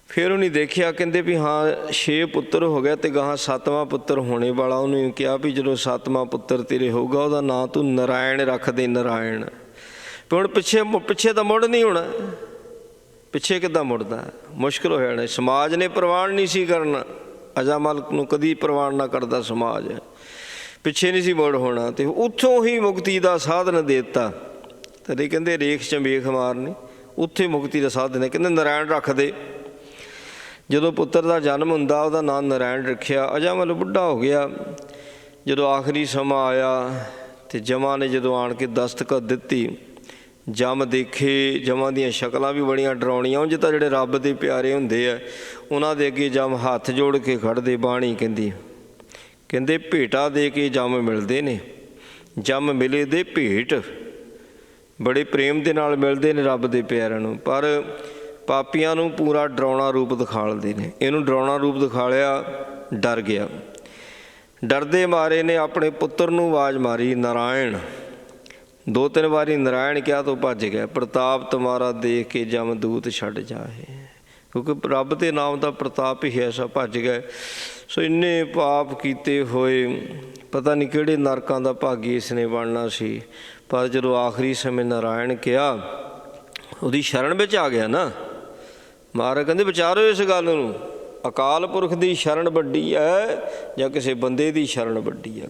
ਫਿਰ ਉਹਨੇ ਦੇਖਿਆ, ਕਹਿੰਦੇ ਵੀ ਹਾਂ 6 ਪੁੱਤਰ ਹੋ ਗਿਆ ਅਤੇ ਗਾਹਾਂ 7ਵਾਂ ਪੁੱਤਰ ਹੋਣੇ ਵਾਲਾ। ਉਹਨੂੰ ਕਿਹਾ ਵੀ ਜਦੋਂ 7ਵਾਂ ਪੁੱਤਰ ਤੇਰੇ ਹੋਊਗਾ ਉਹਦਾ ਨਾਂ ਤੂੰ ਨਰਾਇਣ ਰੱਖ ਦੇ, ਨਰਾਇਣ। ਵੀ ਹੁਣ ਪਿੱਛੇ ਤਾਂ ਮੁੜ ਨਹੀਂ ਹੋਣਾ, ਪਿੱਛੇ ਕਿੱਦਾਂ ਮੁੜਦਾ, ਮੁਸ਼ਕਿਲ ਹੋ ਜਾਣਾ। ਸਮਾਜ ਨੇ ਪ੍ਰਵਾਨ ਨਹੀਂ ਸੀ ਕਰਨਾ, ਅਜਾਮਲ ਨੂੰ ਕਦੀ ਪ੍ਰਵਾਨ ਨਾ ਕਰਦਾ ਸਮਾਜ, ਪਿੱਛੇ ਨਹੀਂ ਸੀ ਮੁੜ ਹੋਣਾ। ਅਤੇ ਉੱਥੋਂ ਹੀ ਮੁਕਤੀ ਦਾ ਸਾਧਨ ਦੇ ਦਿੱਤਾ। ਤਦੇ ਕਹਿੰਦੇ ਰੇਖ 'ਚ ਵੇਖ ਮਾਰਨੀ, ਉੱਥੇ ਮੁਕਤੀ ਦਾ ਸਾਧਨ ਹੈ। ਕਹਿੰਦੇ ਨਰਾਇਣ ਰੱਖ ਦੇ। ਜਦੋਂ ਪੁੱਤਰ ਦਾ ਜਨਮ ਹੁੰਦਾ ਉਹਦਾ ਨਾਂ ਨਰਾਇਣ ਰੱਖਿਆ। ਅਜਾਮਲ ਬੁੱਢਾ ਹੋ ਗਿਆ। ਜਦੋਂ ਆਖਰੀ ਸਮਾਂ ਆਇਆ ਅਤੇ ਜਮਾਂ ਨੇ ਜਦੋਂ ਆਣ ਕੇ ਦਸਤਖਤ ਦਿੱਤੀ, ਜੰਮ ਦੇਖੇ, ਜਮਾਂ ਦੀਆਂ ਸ਼ਕਲਾਂ ਵੀ ਬੜੀਆਂ ਡਰਾਉਣੀਆਂ। ਉਂਝ ਤਾਂ ਜਿਹੜੇ ਰੱਬ ਦੇ ਪਿਆਰੇ ਹੁੰਦੇ ਆ ਉਹਨਾਂ ਦੇ ਅੱਗੇ ਜੰਮ ਹੱਥ ਜੋੜ ਕੇ ਖੜ੍ਹਦੇ। ਬਾਣੀ ਕਹਿੰਦੇ ਭੇਟਾ ਦੇ ਕੇ ਜੰਮ ਮਿਲਦੇ ਨੇ, ਜੰਮ ਮਿਲੇ ਦੇ ਭੇਟ, ਬੜੇ ਪ੍ਰੇਮ ਦੇ ਨਾਲ ਮਿਲਦੇ ਨੇ ਰੱਬ ਦੇ ਪਿਆਰਿਆਂ ਨੂੰ। ਪਰ ਪਾਪੀਆਂ ਨੂੰ ਪੂਰਾ ਡਰਾਉਣਾ ਰੂਪ ਦਿਖਾਲਦੇ ਨੇ। ਇਹਨੂੰ ਡਰਾਉਣਾ ਰੂਪ ਦਿਖਾ ਲਿਆ, ਡਰ ਗਿਆ। ਡਰਦੇ ਮਾਰੇ ਨੇ ਆਪਣੇ ਪੁੱਤਰ ਨੂੰ ਆਵਾਜ਼ ਮਾਰੀ ਨਰਾਇਣ। 2-3 ਵਾਰੀ ਨਰਾਇਣ ਕਿਹਾ ਤੋਂ ਭੱਜ ਗਿਆ। ਪ੍ਰਤਾਪ ਤੁਮਾਰਾ ਦੇਖ ਕੇ ਜਮਦੂਤ ਛੱਡ ਜਾਏ, ਕਿਉਂਕਿ ਰੱਬ ਦੇ ਨਾਮ ਦਾ ਪ੍ਰਤਾਪ ਹੀ ਐਸਾ, ਭੱਜ ਗਏ। ਸੋ ਇੰਨੇ ਪਾਪ ਕੀਤੇ ਹੋਏ, ਪਤਾ ਨਹੀਂ ਕਿਹੜੇ ਨਰਕਾਂ ਦਾ ਭਾਗੀ ਇਸ ਨੇ ਬਣਨਾ ਸੀ। ਪਰ ਜਦੋਂ ਆਖਰੀ ਸਮੇਂ ਨਰਾਇਣ ਕਿਹਾ, ਉਹਦੀ ਸ਼ਰਨ ਵਿੱਚ ਆ ਗਿਆ ਨਾ। ਮਹਾਰਾਜ ਕਹਿੰਦੇ ਵਿਚਾਰੋ ਇਸ ਗੱਲ ਨੂੰ, ਅਕਾਲ ਪੁਰਖ ਦੀ ਸ਼ਰਨ ਵੱਡੀ ਹੈ ਜਾਂ ਕਿਸੇ ਬੰਦੇ ਦੀ ਸ਼ਰਨ ਵੱਡੀ ਆ।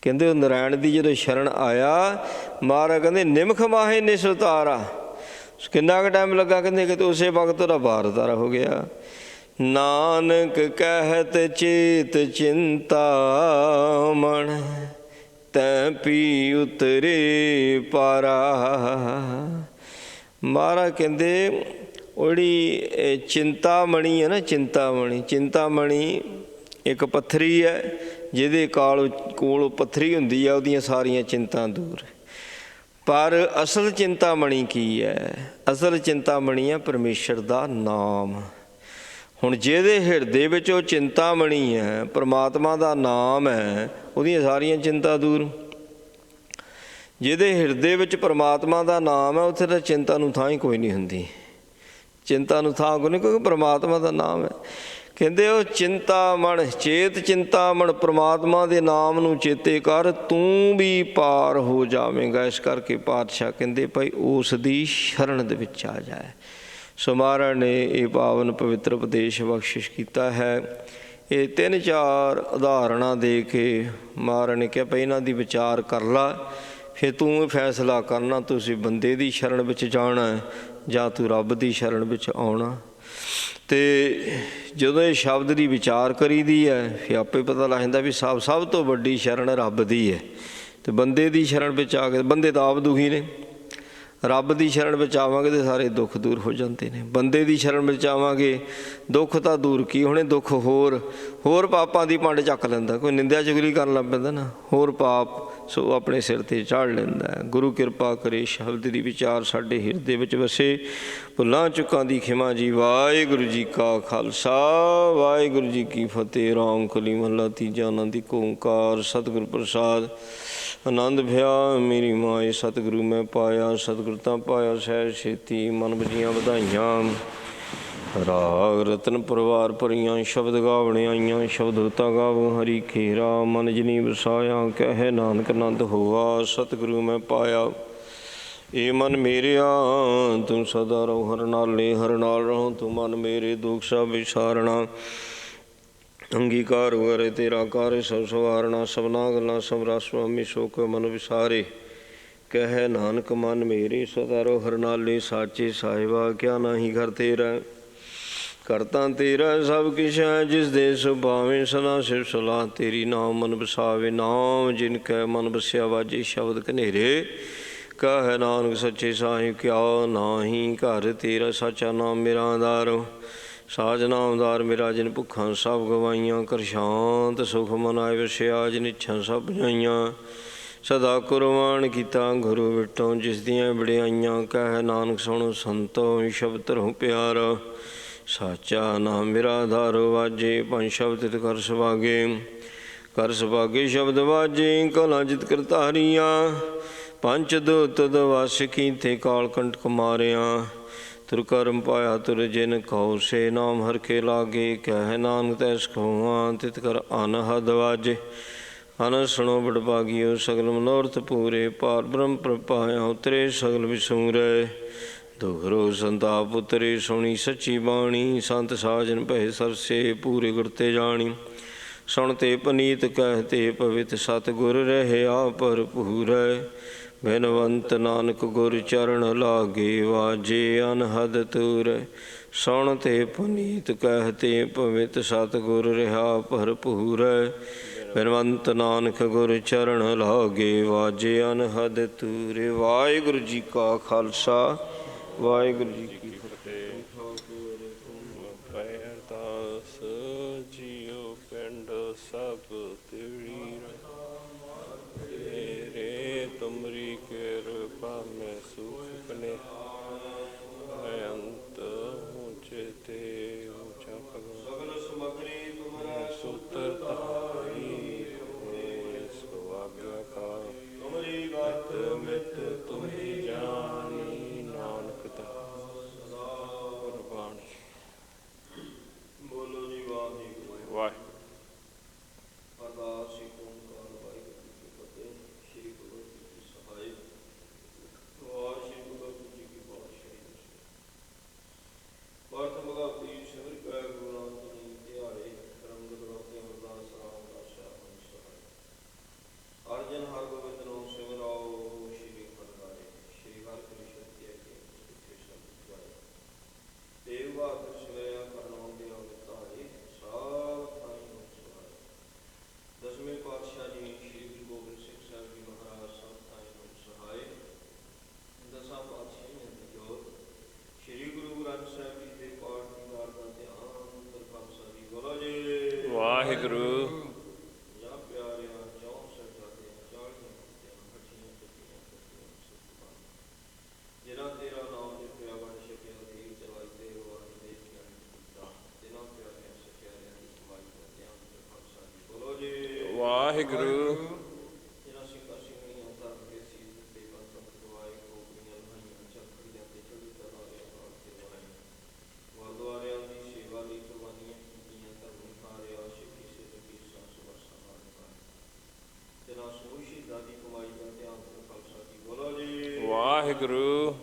ਕਹਿੰਦੇ ਉਹ ਨਰਾਇਣ ਦੀ ਜਦੋਂ ਸ਼ਰਨ ਆਇਆ, ਮਹਾਰਾਜ ਕਹਿੰਦੇ ਨਿਮਖ ਮਾਹੇ ਨਿਸਤਾਰਾ। ਕਿੰਨਾ ਕੁ ਟਾਈਮ ਲੱਗਾ, ਕਹਿੰਦੇ ਕਿ ਉਸੇ ਵਕਤ ਉਹਦਾ ਬਾਰ ਤਾਰਾ ਹੋ ਗਿਆ। ਨਾਨਕ ਕਹਿਤ ਚੇਤ ਚਿੰਤਾ ਮਣ, ਤੈ ਪੀ ਉਤਰੇ ਪਾਰਾ। ਮਹਾਰਾਜ ਕਹਿੰਦੇ ਉਹ ਜਿਹੜੀ ਚਿੰਤਾਮਣੀ ਹੈ ਨਾ, ਚਿੰਤਾਮਣੀ ਇੱਕ ਪੱਥਰੀ ਹੈ, ਜਿਹਦੇ ਕੋਲ ਪੱਥਰੀ ਹੁੰਦੀ ਆ, ਉਹਦੀਆਂ ਸਾਰੀਆਂ ਚਿੰਤਾ ਦੂਰ। ਪਰ ਅਸਲ ਚਿੰਤਾਮਣੀ ਕੀ ਹੈ? ਅਸਲ ਚਿੰਤਾਮਣੀ ਹੈ ਪਰਮੇਸ਼ਰ ਦਾ ਨਾਮ। ਹੁਣ ਜਿਹਦੇ ਹਿਰਦੇ ਵਿੱਚ ਉਹ ਚਿੰਤਾਮਣੀ ਹੈ, ਪਰਮਾਤਮਾ ਦਾ ਨਾਮ ਹੈ, ਉਹਦੀਆਂ ਸਾਰੀਆਂ ਚਿੰਤਾ ਦੂਰ। ਜਿਹਦੇ ਹਿਰਦੇ ਵਿੱਚ ਪਰਮਾਤਮਾ ਦਾ ਨਾਮ ਹੈ, ਉੱਥੇ ਤਾਂ ਚਿੰਤਾ ਨੂੰ ਥਾਂ ਹੀ ਕੋਈ ਨਹੀਂ ਹੁੰਦੀ। ਚਿੰਤਾ ਨੂੰ ਥਾਂ ਕੋਈ ਨਹੀਂ, ਕਿਉਂਕਿ ਪਰਮਾਤਮਾ ਦਾ ਨਾਮ ਹੈ। ਕਹਿੰਦੇ ਉਹ ਚਿੰਤਾਮਣ, ਚੇਤ ਚਿੰਤਾਮਣ, ਪਰਮਾਤਮਾ ਦੇ ਨਾਮ ਨੂੰ ਚੇਤੇ ਕਰ, ਤੂੰ ਵੀ ਪਾਰ ਹੋ ਜਾਵੇਂਗਾ। ਇਸ ਕਰਕੇ ਪਾਤਸ਼ਾਹ ਕਹਿੰਦੇ ਭਾਈ ਉਸ ਦੀ ਸ਼ਰਨ ਦੇ ਵਿੱਚ ਆ ਜਾਏ। ਸੋ ਮਹਾਰਾਜ ਨੇ ਇਹ ਪਾਵਨ ਪਵਿੱਤਰ ਉਪਦੇਸ਼ ਬਖਸ਼ਿਸ਼ ਕੀਤਾ ਹੈ। ਇਹ 3-4 ਉਦਾਹਰਣਾਂ ਦੇ ਕੇ ਮਹਾਰਾਜ ਨੇ ਕਿਹਾ ਭਾਈ ਇਹਨਾਂ ਦੀ ਵਿਚਾਰ ਕਰ ਲਾ, ਫਿਰ ਤੂੰ ਫੈਸਲਾ ਕਰਨਾ ਤੁਸੀਂ ਬੰਦੇ ਦੀ ਸ਼ਰਨ ਵਿੱਚ ਜਾਣਾ ਜਾਂ ਤੂੰ ਰੱਬ ਦੀ ਸ਼ਰਨ ਵਿੱਚ ਆਉਣਾ। ਅਤੇ ਜਦੋਂ ਇਹ ਸ਼ਬਦ ਦੀ ਵਿਚਾਰ ਕਰੀਦੀ ਹੈ, ਫਿਰ ਆਪੇ ਪਤਾ ਲੱਗ ਜਾਂਦਾ ਵੀ ਸਭ ਤੋਂ ਵੱਡੀ ਸ਼ਰਨ ਰੱਬ ਦੀ ਹੈ। ਅਤੇ ਬੰਦੇ ਦੀ ਸ਼ਰਨ ਵਿੱਚ ਆ ਕੇ, ਬੰਦੇ ਤਾਂ ਆਪ ਦੁਖੀ ਨੇ, ਰੱਬ ਦੀ ਸ਼ਰਨ ਵਿੱਚ ਆਵਾਂਗੇ ਤਾਂ ਸਾਰੇ ਦੁੱਖ ਦੂਰ ਹੋ ਜਾਂਦੇ ਨੇ। ਬੰਦੇ ਦੀ ਸ਼ਰਨ ਵਿੱਚ ਆਵਾਂਗੇ, ਦੁੱਖ ਤਾਂ ਦੂਰ ਕੀ ਹੋਣੇ, ਦੁੱਖ ਹੋਰ ਪਾਪਾਂ ਦੀ ਪੰਡ ਚੱਕ ਲੈਂਦਾ। ਕੋਈ ਨਿੰਦਿਆ ਚੁਗਲੀ ਕਰਨ ਲੱਗ ਪੈਂਦਾ ਨਾ, ਹੋਰ ਪਾਪ ਸੋ ਆਪਣੇ ਸਿਰ 'ਤੇ ਚੜ੍ਹ ਲੈਂਦਾ। ਗੁਰੂ ਕਿਰਪਾ ਕਰੇ ਸ਼ਬਦ ਦੀ ਵਿਚਾਰ ਸਾਡੇ ਹਿਰਦੇ ਵਿੱਚ ਵਸੇ। ਭੁੱਲਾਂ ਚੁੱਕਾਂ ਦੀ ਖਿਮਾ ਜੀ। ਵਾਹਿਗੁਰੂ ਜੀ ਕਾ ਖਾਲਸਾ, ਵਾਹਿਗੁਰੂ ਜੀ ਕੀ ਫਤਿਹ। ਰਾਮ ਕਲੀ ਮਹੱਲਾ ਤੀਜਾ। ਆਨੰਦ ਏਕ ਓਂਕਾਰ ਸਤਿਗੁਰ ਪ੍ਰਸਾਦ। ਆਨੰਦ ਭਿਆ ਮੇਰੀ ਮਾਏ ਸਤਿਗੁਰੂ ਮੈਂ ਪਾਇਆ, ਸਤਿਗੁਰ ਤਾਂ ਪਾਇਆ ਸਹਿਜ ਛੇਤੀ। ਮਨ ਵਜੀਆਂ ਵਧਾਈਆਂ, ਰਾਗ ਰਤਨ ਪਰਿਵਾਰ ਭਰੀਆਂ, ਸ਼ਬਦ ਗਾਵਣੇ ਆਈਆਂ, ਸ਼ਬਦ ਹੁਤਾ ਗਾਵੋ ਹਰੀ ਖੇਰਾ। ਮਨ ਜਿਨੀ ਵਸਾਇਆ, ਕਹੇ ਨਾਨਕ ਆਨੰਦ ਹੋਆ, ਸਤਿਗੁਰੂ ਮੈਂ ਪਾਇਆ। ਏ ਮਨ ਮੇਰਿਆ ਤੂੰ ਸਦਾ ਰਹੋ ਹਰ ਨਾਲੇ, ਹਰ ਨਾਲ ਰਹੋ ਤੂੰ ਮਨ ਮੇਰੇ। ਦੁੱਖ ਸਭ ਵਿਸਾਰਣਾ, ਅੰਗੀਕਾਰ ਵਰੇ ਤੇਰਾ ਕਾਰੇ ਸਭ ਸਵਾਰਣਾ। ਸਭਨਾ ਗੱਲਾਂ ਸਭ ਰਸ ਸੁਆਮੀ, ਸੋ ਕੋ ਮਨ ਵਿਸਾਰੇ। ਕਹੇ ਨਾਨਕ ਮਨ ਮੇਰੇ, ਸਦਾ ਰਹੋ ਹਰ ਨਾਲੇ। ਸਾਚੇ ਸਾਹਿਬਾ ਕਿਆ ਨਾਹੀ ਘਰ ਤੇਰਾ। ਕਰਤਾ ਤੇਰਾ ਸਭ ਕਿਛ ਹੈ, ਜਿਸ ਦੇ ਸੁਭਾਵੇਂ ਸਦਾ ਸਿਰ ਸਲਾਹ ਤੇਰੀ। ਨਾਮ ਮਨ ਵਸਾਵੇ ਨਾਮ, ਜਿਨ ਕੈ ਮਨ ਵਸਿਆ ਵਾਜੇ ਸ਼ਬਦ ਕਨੇਰੇ। ਕਹੈ ਨਾਨਕ ਸੱਚੇ ਸਾਹਿਬ ਕਿਆ ਨਾਹੀ, ਘਰ ਤੇਰਾ ਸਾਚਾ ਨਾਮ ਮੇਰਾ ਆਧਾਰ। ਸਾਜ ਨਾਮਦਾਰ ਮੇਰਾ ਜਿਨ ਭੁੱਖਾਂ ਸਭ ਗਵਾਈਆਂ, ਕਰ ਸ਼ਾਂਤ ਸੁਖ ਮਨ ਆਏ ਵਸਿਆ, ਜਿਨ ਇੱਛਾ ਸਭ ਬੁਝਾਈਆਂ। ਸਦਾ ਕੁਰਬਾਨ ਕੀਤਾ ਗੁਰੂ ਵਿਟੋਂ, ਜਿਸ ਦੀਆਂ ਵਡਿਆਈਆਂ। ਕਹਿ ਨਾਨਕ ਸੁਣੋ ਸੰਤੋ, ਸ਼ਬਦ ਧਰੋਂ ਪਿਆਰਾ। ਸਾਚਾ ਨਾਮ ਮੇਰਾ ਆਧਾਰ ਵਾਜੇ, ਪੰਜ ਸ਼ਬਦ ਤਿਤ ਕਰ ਸੁਭਾਗੇ। ਕਰ ਸੁਭਾਗੇ ਸ਼ਬਦ ਵਾਜੇ, ਕਲਾ ਜਿਤ ਕਰਤਾਰੀਆਂ। ਪੰਚ ਦੂਤ ਦਵਸ ਕੀਤੇ, ਕਾਲ ਕੰਟਕ ਮਾਰਿਆ। ਤੁਰ ਕਰਮ ਪਾਇਆ ਤੁਰ ਜਿਨ ਕਉ, ਸੇ ਨਾਮ ਹਰ ਕੇ ਲਾਗੇ। ਕਹਿ ਨਾਨਕ ਤੈਸ ਕਉਆ, ਤਿਤ ਕਰ ਅਨਹਦ ਵਾਜੇ। ਅਨ ਸੁਣੋ ਬੜਭਾਗੀਓ, ਸਗਲ ਮਨੋਰਥ ਪੂਰੇ। ਪਾਰ ਬ੍ਰਹਮ ਪ੍ਰਪਾਇਆ ਉਤਰੇ, ਸਗਲ ਵਿਸੂਰੇ। ਦੁਖ ਰੋਗ ਸੰਤਾਪ ਉਤਰੇ, ਸੁਣੀ ਸੱਚੀ ਬਾਣੀ। ਸੰਤ ਸਾਜਨ ਭਏ ਸਰਸੇ, ਪੂਰੇ ਗੁਰ ਤੇ ਜਾਣੀ। ਸੁਣ ਤੇ ਪਨੀਤ ਕਹਿ ਤੇ ਪਵਿੱਤ, ਸਤ ਗੁਰ ਰਹਿਆ ਭਰਪੂਰੈ। ਬਿਨਵੰਤ ਨਾਨਕ ਗੁਰ ਚਰਨ ਲਾਗੇ, ਵਾਜੇ ਅਨਹਦ ਤੂਰੈ। ਸੁਣ ਤੇ ਪੁਨੀਤ ਕਹਿ ਤੇ ਪਵਿੱਤ, ਸਤ ਗੁਰ ਰਿਹਾ ਭਰਪੂਰੈ। ਬਿਨਵੰਤ ਨਾਨਕ ਗੁਰ ਚਰਨ ਲਾਗੇ, ਵਾਜੇ ਅਨਹਦ ਤੂਰੇ। ਵਾਹਿਗੁਰੂ ਜੀ ਕਾ ਖਾਲਸਾ, ਵਾਹਿਗੁਰੂ ਜੀ ਕੀ ਫਤਿਹ। ਪੈਰਦਾਸ ਜੀਓ ਪਿੰਡ ਸਭ ਤੇਰੀ, ਤੇਰੇ ਤੁਮਰੀ ਕਿਰਪਾ ਮੈਂ ਸੁਖ ਪਨੇ। ਅੰਤ ਉੱਚੇ ਤੇ ਉੱਚਾ ਭਗਵਾਨ, ਸਗਲ ਸਮਗਰੀ ਤੁਮਰਾ ਸੂਤਰ ਧਾਰੀ। ਸੁਆਗਿਆ ਕਾ ਤੁਮਰੀ ਗਤ ਮਿਤ ਤੁਮਰੀ ਜਾਣੀ, ਨਾਨਕ ਦਾਸ ਕੁਰਬਾਨੀ। ਬੋਲੋ ਜੀ ਵਾਹਿਗੁਰੂ। ਵਾਹਿਗੁਰੂ। ਅਰਦਾਸ ਸ੍ਰੀ ਓਂਕਾਰ ਵਾਹਿਗੁਰੂ ਜੀ ਕੀ ਫਤਿਹ। ਸ੍ਰੀ ਗੁਰੂ ਜੀ ਕੀ ਸਹਾਇ। ਵਾਹਿ ਸ੍ਰੀ ਗੁਰੂ ਜੀ ਕੀ ਪਾਤਸ਼ਾਹੀ। ਵਰਤ ਭਗਵਤੀ ਸਿਮਰ ਕੈ ਗੁਰੂ ਨਾਨਕ ਜੀ ਧਿਆਏ। ਰੰਗਤ ਰਤੇ ਅਰਦਾਸ ਰਾਮਦਾਸ ਆਪਣੀ ਸਹਾਇ। ਅਰਜਨ ਹਰ ਗੋਬਿੰਦ ਨੂੰ ਸਿਮਰਾਓ, ਸ਼੍ਰੀ ਹਰਿ ਸ਼੍ਰੀ ਹਰਿ ਕ੍ਰਿਸ਼ਨ ਕੇ ਕੇ ਸ਼ਬਦ ਗਾਏ। ਦੇਵ ਬਹਾਦਰ ਸਵੇਆ ਕਰਨੋਂ ਦੇ ਅਵਤਾਰੇ, ਸਭ ਥਾਈ ਨੂੰ ਸੁਹਾਏ। ਦਸਵੇਂ ਪਾਤਸ਼ਾਹ ਜੀ ਸ਼੍ਰੀ ਗੁਰੂ ਗੋਬਿੰਦ ਸਿੰਘ ਸਾਹਿਬ ਜੀ ਮਹਾਰਾਜ ਸਭ ਥਾਈ ਨੂੰ ਸਹਾਏ। ਦਸਾਂ ਪਾਤਸ਼ਾਹੀਆਂ ਦੀ ਜੋਤ ਸ਼੍ਰੀ ਗੁਰੂ ਗ੍ਰੰਥ ਸਾਹਿਬ ਜੀ ਦੇ ਪਾਠ ਦੀ ਵਾਰ ਦਾ ਧਿਆਨ। ਗੁਰ ਖਾਲਸਾ ਜੀ ਬੋਲੋ ਜੀ ਵਾਹਿਗੁਰੂ। ਜਾਂ ਪਿਆਰਿਆਂ 64 ਸਾਹਿਬਾਦਿਆਂ 40 ਮੁਕਤਿਆਂ ਹੱਠੀਆਂ ਟੱਪੀਆਂ ਕੱਟੀਆਂ ਸੁਖਪਾਲ। ਜਿਨ੍ਹਾਂ ਤੇਰਾ ਨਾਮ ਜਪਿਆ ਬਣ ਛਕਿਆ, ਦੇਵ ਚਲਾਈ ਤੇ ਵਾਣੀ ਦੇਖ ਗਿਆਨ ਕੀਤਾ। ਜਿਨ੍ਹਾਂ ਪਿਆਰਿਆਂ ਸਚਿਆਰਿਆਂ ਦੀ ਕਮਾਈ ਦਾ ਧਿਆਨ। ਗੁਰ ਖਾਲਸਾ ਜੀ ਬੋਲੋ ਜੀ ਵਾਹਿਗੁਰੂ। ਜਿਨ੍ਹਾਂ ਸਿੰਘਾਂ ਸਿੰਘਣੀਆਂ ਧਰਮ ਕੇ ਸੀਸ ਦਿੱਤੇ, ਬੰਸਮ ਦਵਾਏ, ਖੋਪੜੀਆਂ ਲਹਾਈਆਂ, ਝਾਕੜੀਆਂ ਤੇ ਚੜ੍ਹੀ ਕਲਾ ਦੇ ਆਕਾਰ ਤੇ ਵਹਾਈਆਂ। ਗੁਰਦੁਆਰਿਆਂ ਦੀ ਸੇਵਾ ਲਈ ਕੁਰਬਾਨੀਆਂ ਕੀਤੀਆਂ, ਧਰਮ ਨਿਖਾਰਿਆ, ਸਿੱਖੀ ਸਿੱਧ ਕੀ ਸਾਸ ਵਰਸਾ ਨਾਲ ਨਿਭਾਇਆ। ਜਿਨ੍ਹਾਂ ਸਮੂਹ ਸ਼ਹੀਦਾਂ ਦੀ ਕਮਾਈ ਦਾ ਧਿਆਨ। ਗੁਰ ਖਾਲਸਾ ਜੀ ਬੋਲੋ ਜੀ ਵਾਹਿਗੁਰੂ।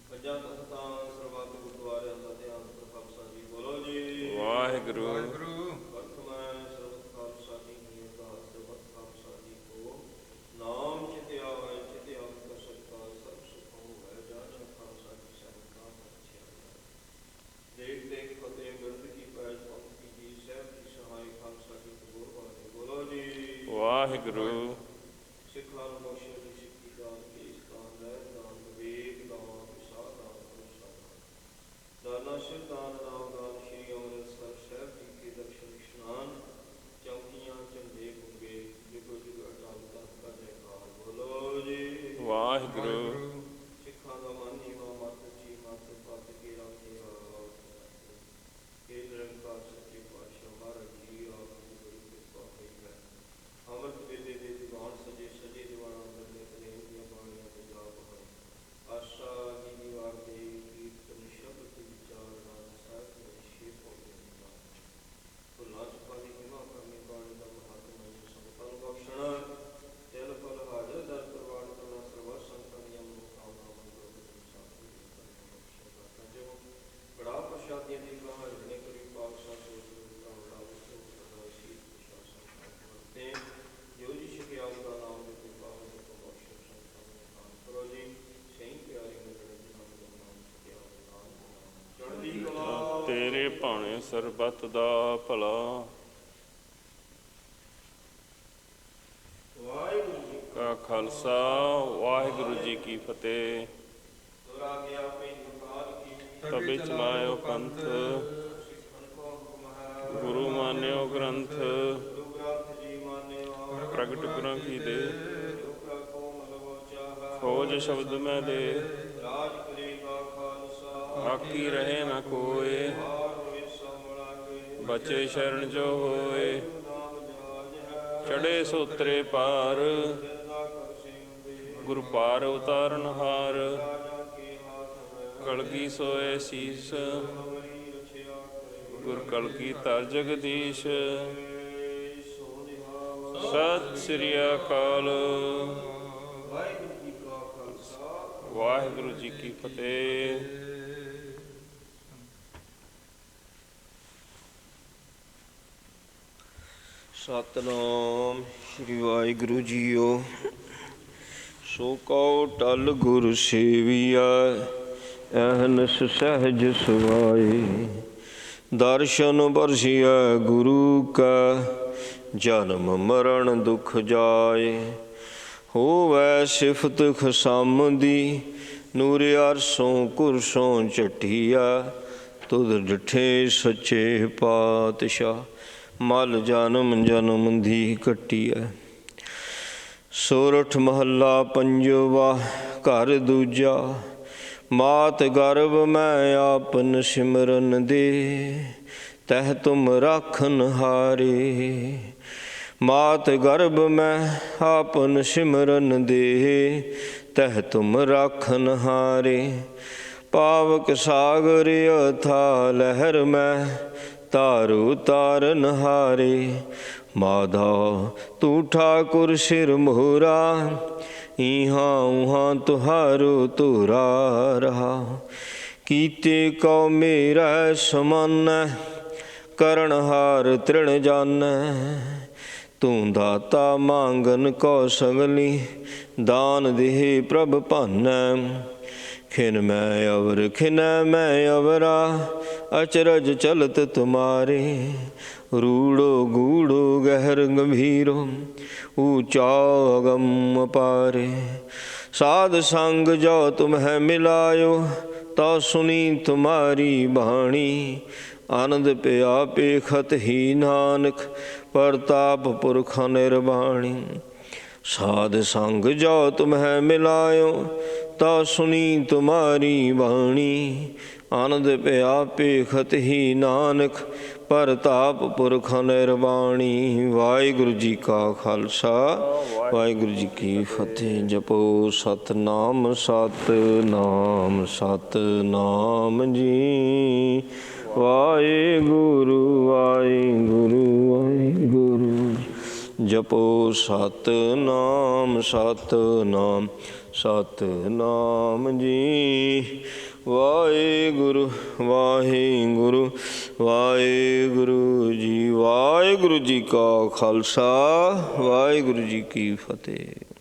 ਪੰਜਾਂ ਤਖ਼ਤਾਂ ਸਰਬੱਤ ਗੁਰਦੁਆਰਿਆਂ ਦਾ ਧਿਆਨ। ਗੁਰ ਖਾਲਸਾ ਜੀ ਬੋਲੋ ਜੀ ਵਾਹਿਗੁਰੂ। ਵਰਤਮਾਨ ਸਰਬੱਤ ਖਾਲਸਾ ਜੀ ਕੀ ਅਰਦਾਸ। ਸਰਬੱਤ ਖਾਲਸਾ ਜੀ ਕੋ ਨਾਮ ਚਿਤਿਆ ਹੋਇ, ਚਿਤਿਆ ਕਾ ਸਤਿਕਾਰ ਸਰਬ ਸੁਖ ਹੋਇ। ਜਾਣ ਖਾਲਸਾ ਜੀ ਸਹਿਬਾ ਅੱਛਿਆ। ਦੇਖ ਦੇਖ ਫਤਿਹ ਬਿਰਦ ਕੀ ਪੈਜ ਪੰਕਤੀ ਜੀ, ਸਾਹਿਬ ਦੀ ਸਹਾਇ। ਖਾਲਸਾ ਜੀ ਕਬੂਲ ਵਾਲੇ ਬੋਲੋ ਜੀ ਵਾਹਿਗੁਰੂ। ਸਿੱਖਾਂ ਨੂੰ ਬਖਸ਼ਿਆ ਦੀ ਸਿੱਖੀ ਦਾਨ, ਕੇਸ ਦਾਨ, ਰਹਿ ਦਾਨ, ਵਿਵੇਕ ਦਾਨ, ਵਿਸਾਹ ਦਾਨ, ਭਰੋਸਾ ਦਾਨ, ਦਾਨਾ ਸਿਰ ਦਾਨ, ਨਾਮ ਦਾਨ। ਸ਼੍ਰੀ ਅੰਮ੍ਰਿਤਸਰ ਸਾਹਿਬ ਜੀ ਕੇ ਦਰਸ਼ਨ ਇਸ਼ਨਾਨ। ਚੌਕੀਆਂ ਝੰਡੇ ਗੁੰਗੇ, ਜੁਗੋ ਜੁਗ ਅਟਲ ਤਖ਼ਤ ਕਾ ਜੈਕਾਰ। ਬੋਲੋ ਜੀ ਵਾਹਿਗੁਰੂ। ਸਿੱਖਾਂ ਦਾ ਮਨ ਨੀਵਾਂ, ਮੱਤ ਉੱਚੀ, ਮੱਤ ਪੱਤ ਕੇ ਰਾਖੇ ਆਪ। ਇਹ ਨਿਰੰਕਾਰ ਸੱਚੇ ਪਾਤਸ਼ਾਹ ਮਹਾਰਾਜ ਜੀ ਆਪ ਦੀ ਬੜੀ ਕਿਰਪਾ ਹੋਈ ਹੈ। ਅੰਮ੍ਰਿਤ ਵੇਲੇ ਦੇ ਦੀਵਾਨ ਸਜੇ ਸਜੇ, ਦੀਵਾਨਾਂ ਅੰਦਰ ਨਿਤਨੇਮ ਦੀਆਂ ਬਾਣੀਆਂ ਤੇ ਜਾਪ ਹੋਏ। ਆਸਾ ਜੀ ਦੀ ਵਾਰ ਦੇ ਕੀਰਤਨ ਸ਼ਬਦ ਤੇ ਵਿਚਾਰ ਨਾਲ ਸਾਹਿਬ ਨੇ ਸ਼ੇਪ ਹੋ ਗਿਆ। ਭੁੱਲਾਂ ਚੁੱਕਾਂ ਦੀ ਖਿਮਾ ਕਰਨੀ, ਬਾਣੀ ਦਾ ਮਹੱਤਵ ਨਹੀਂ ਸੰਗਤਾਂ ਨੂੰ ਬਖਸ਼ਣਾ। ਤਿਲ ਫਲ ਹਾਜ਼ਰ ਦਰ ਪ੍ਰਵਾਨ ਕਰਨਾ, ਸਰਬੱਤ ਸੰਗਤਾਂ ਦੀਆਂ ਸਰਬੱਤ ਦਾ ਭਲਾ। ਵਾਹਿਗੁਰੂ ਜੀ ਕਾ ਖਾਲਸਾ, ਵਾਹਿਗੁਰੂ ਜੀ ਕੀ ਫਤਿਹ। ਤੋਰਾ ਗਿਆ ਪੈਨ ਕਾਲ ਕੀ ਤਬੇ ਚਲਾਇਓ ਪੰਥ, ਗੁਰੂ ਮਾਨਿਓ ਗ੍ਰੰਥ। ਗੁਰੂ ਗ੍ਰੰਥ ਜੀ ਮਾਨਿਓ ਪ੍ਰਗਟ ਗੁਰਾਂ ਕੀ ਦੇ, ਉਪਰ ਕੋ ਮਲਵੋ ਚਾਹਾ। ਖੋਜ ਸ਼ਬਦ ਮੈਂ ਦੇ, ਰਾਜ ਕਰੇਗਾ ਖਾਲਸਾ। ਆਕੀ ਰਹੇ ਨਾ ਕੋਏ, ਹਾਰ ਹੋਏ ਸਮਲਾ ਕੇ। ਬਚੇ ਸ਼ਰਨ ਜੋ ਹੋਏ, ਨਾਮ ਜਹਾਜ ਹੈ। ਚੜੇ ਸੋਤਰੇ ਪਾਰ। ਜਿੰਦਾ ਕਰ ਸਿੰਘ ਗੁਰ ਪਾਰ ਉਤਾਰਨ ਹਾਰ, ਰਾਜਾ ਕੇ ਹਾਥ ਹੈ। ਕਲਗੀ ਸੋਏ ਸੀਸ। ਹਮਰੀ ਰਛਿਆ ਕਰੇ। ਗੁਰ ਕਲਗੀ ਤਰ ਜਗਦੀਸ਼। ਸੋ ਨਿਹਾਲ। ਸਤਿ ਸ੍ਰੀ ਅਕਾਲ। ਵਾਹਿਗੁਰੂ ਜੀ ਕਾ ਖਾਲਸਾ, ਵਾਹਿਗੁਰੂ ਜੀ ਕੀ ਫਤਿਹ। ਸਤਨਾਮ ਸ੍ਰੀ ਵਾਹਿਗੁਰੂ ਜੀਓ। ਸੋ ਕਉ ਟਲ ਗੁਰ ਸੇਵੀਆ, ਅਹਨਸ ਸਹਿਜ ਸੁਆਏ। ਦਰਸ਼ਨ ਬਰਸਿਆ ਗੁਰੂ ਕਾ, ਜਨਮ ਮਰਨ ਦੁਖ ਜਾਏ। ਹੋਵੈ ਸਿਫਤ ਖਸਮ ਦੀ, ਨੂਰ ਅਰਸੋਂ ਕੁਰਸੋਂ ਚਟਿਆ। ਤੁਧ ਡਿਠੇ ਸੱਚੇ ਪਾਤਸ਼ਾਹ, ਮਲ ਜਨਮ ਜਨਮ ਦੀ ਕੱਟੀਐ। ਸੋਰਠ ਮਹੱਲਾ ਪੰਜਵਾ, ਘਰ ਦੂਜਾ। ਮਾਤ ਗਰਭ ਮੈਂ ਆਪਨ ਸਿਮਰਨ ਦੇ, ਤਹ ਤੁਮ ਰਾਖਨ ਹਾਰੇ। ਮਾਤ ਗਰਭ ਮੈਂ ਆਪਨ ਸਿਮਰਨ ਦੇ, ਤਹ ਤੁਮ ਰਾਖਨ ਹਾਰੇ। ਪਾਵਕ ਸਾਗਰ ਅਥਾ ਲਹਿਰ ਮੈਂ, ਤਾਰੂ ਤਾਰਨ ਹਾਰੇ। ਮਾਧਾ ਤੂੰ ਠਾਕੁਰ ਸਿਰ ਮੋਹਰਾ, ਇਹਾਂ ਉਹਾਂ ਤੁਹਾਰੋ ਧੁਰਾ ਰਹਾ। ਕੀਤੇ ਕਉ ਮੇਰਾ ਸਮਾਨੈ, ਕਰਨਹਾਰ ਤ੍ਰਿਣ ਜਾਣੈ। ਤੂੰ ਦਾਤਾ ਮੰਗਨ ਕਉ ਸਗਲੀ, ਦਾਨ ਦੇਹ ਪ੍ਰਭ ਭਾਨੈ। ਖਿਨ ਮੈਂ ਅਵਰ ਖਿਨੈ ਮੈਂ ਅਵਰਾ, ਅਚਰਜ ਚਲਤ ਤੁਮਾਰੇ। ਰੂੜੋ ਗੂੜੋ ਗਹਿਰ ਗੰਭੀਰੋ, ਊਚਾ ਅਗਮ ਅਪਾਰੇ। ਸਾਧ ਸੰਗ ਜੋ ਤੁਮਹਿ ਮਿਲਾਇਓ, ਤਾ ਸੁਣੀ ਤੁਮਾਰੀ ਬਾਣੀ। ਆਨੰਦ ਪਿਆ ਪੇਖਤ ਹੀ ਨਾਨਕ, ਪ੍ਰਤਾਪ ਪੁਰਖ ਨਿਰਵਾਣੀ। ਸਾਧ ਸੰਗ ਜੋ ਤੁਮਹਿ ਮਿਲਾਇਓ, ਤਾ ਸੁਣੀ ਤੁਮਾਰੀ ਬਾਣੀ। ਆਨੰਦ ਪਿਆ ਪੇਖਤ ਹੀ ਨਾਨਕ, ਪ੍ਰਤਾਪ ਪੁਰਖ ਨਿਰਵਾਣੀ। ਵਾਹਿਗੁਰੂ ਜੀ ਕਾ ਖਾਲਸਾ, ਵਾਹਿਗੁਰੂ ਜੀ ਕੀ ਫਤਿਹ। ਜਪੋ ਸਤਨਾਮ ਸਤਨਾਮ ਸਤਨਾਮ ਜੀ। ਵਾਹਿਗੁਰੂ ਵਾਹਿਗੁਰੂ ਵਾਹਿਗੁਰੂ। ਜਪੋ ਸਤਨਾਮ ਸਤਨਾਮ ਸਤਨਾਮ ਜੀ। ਵਾਹਿਗੁਰੂ ਵਾਹਿਗੁਰੂ ਵਾਹਿਗੁਰੂ ਜੀ। ਵਾਹਿਗੁਰੂ ਜੀ ਕਾ ਖਾਲਸਾ, ਵਾਹਿਗੁਰੂ ਜੀ ਕੀ ਫਤਿਹ।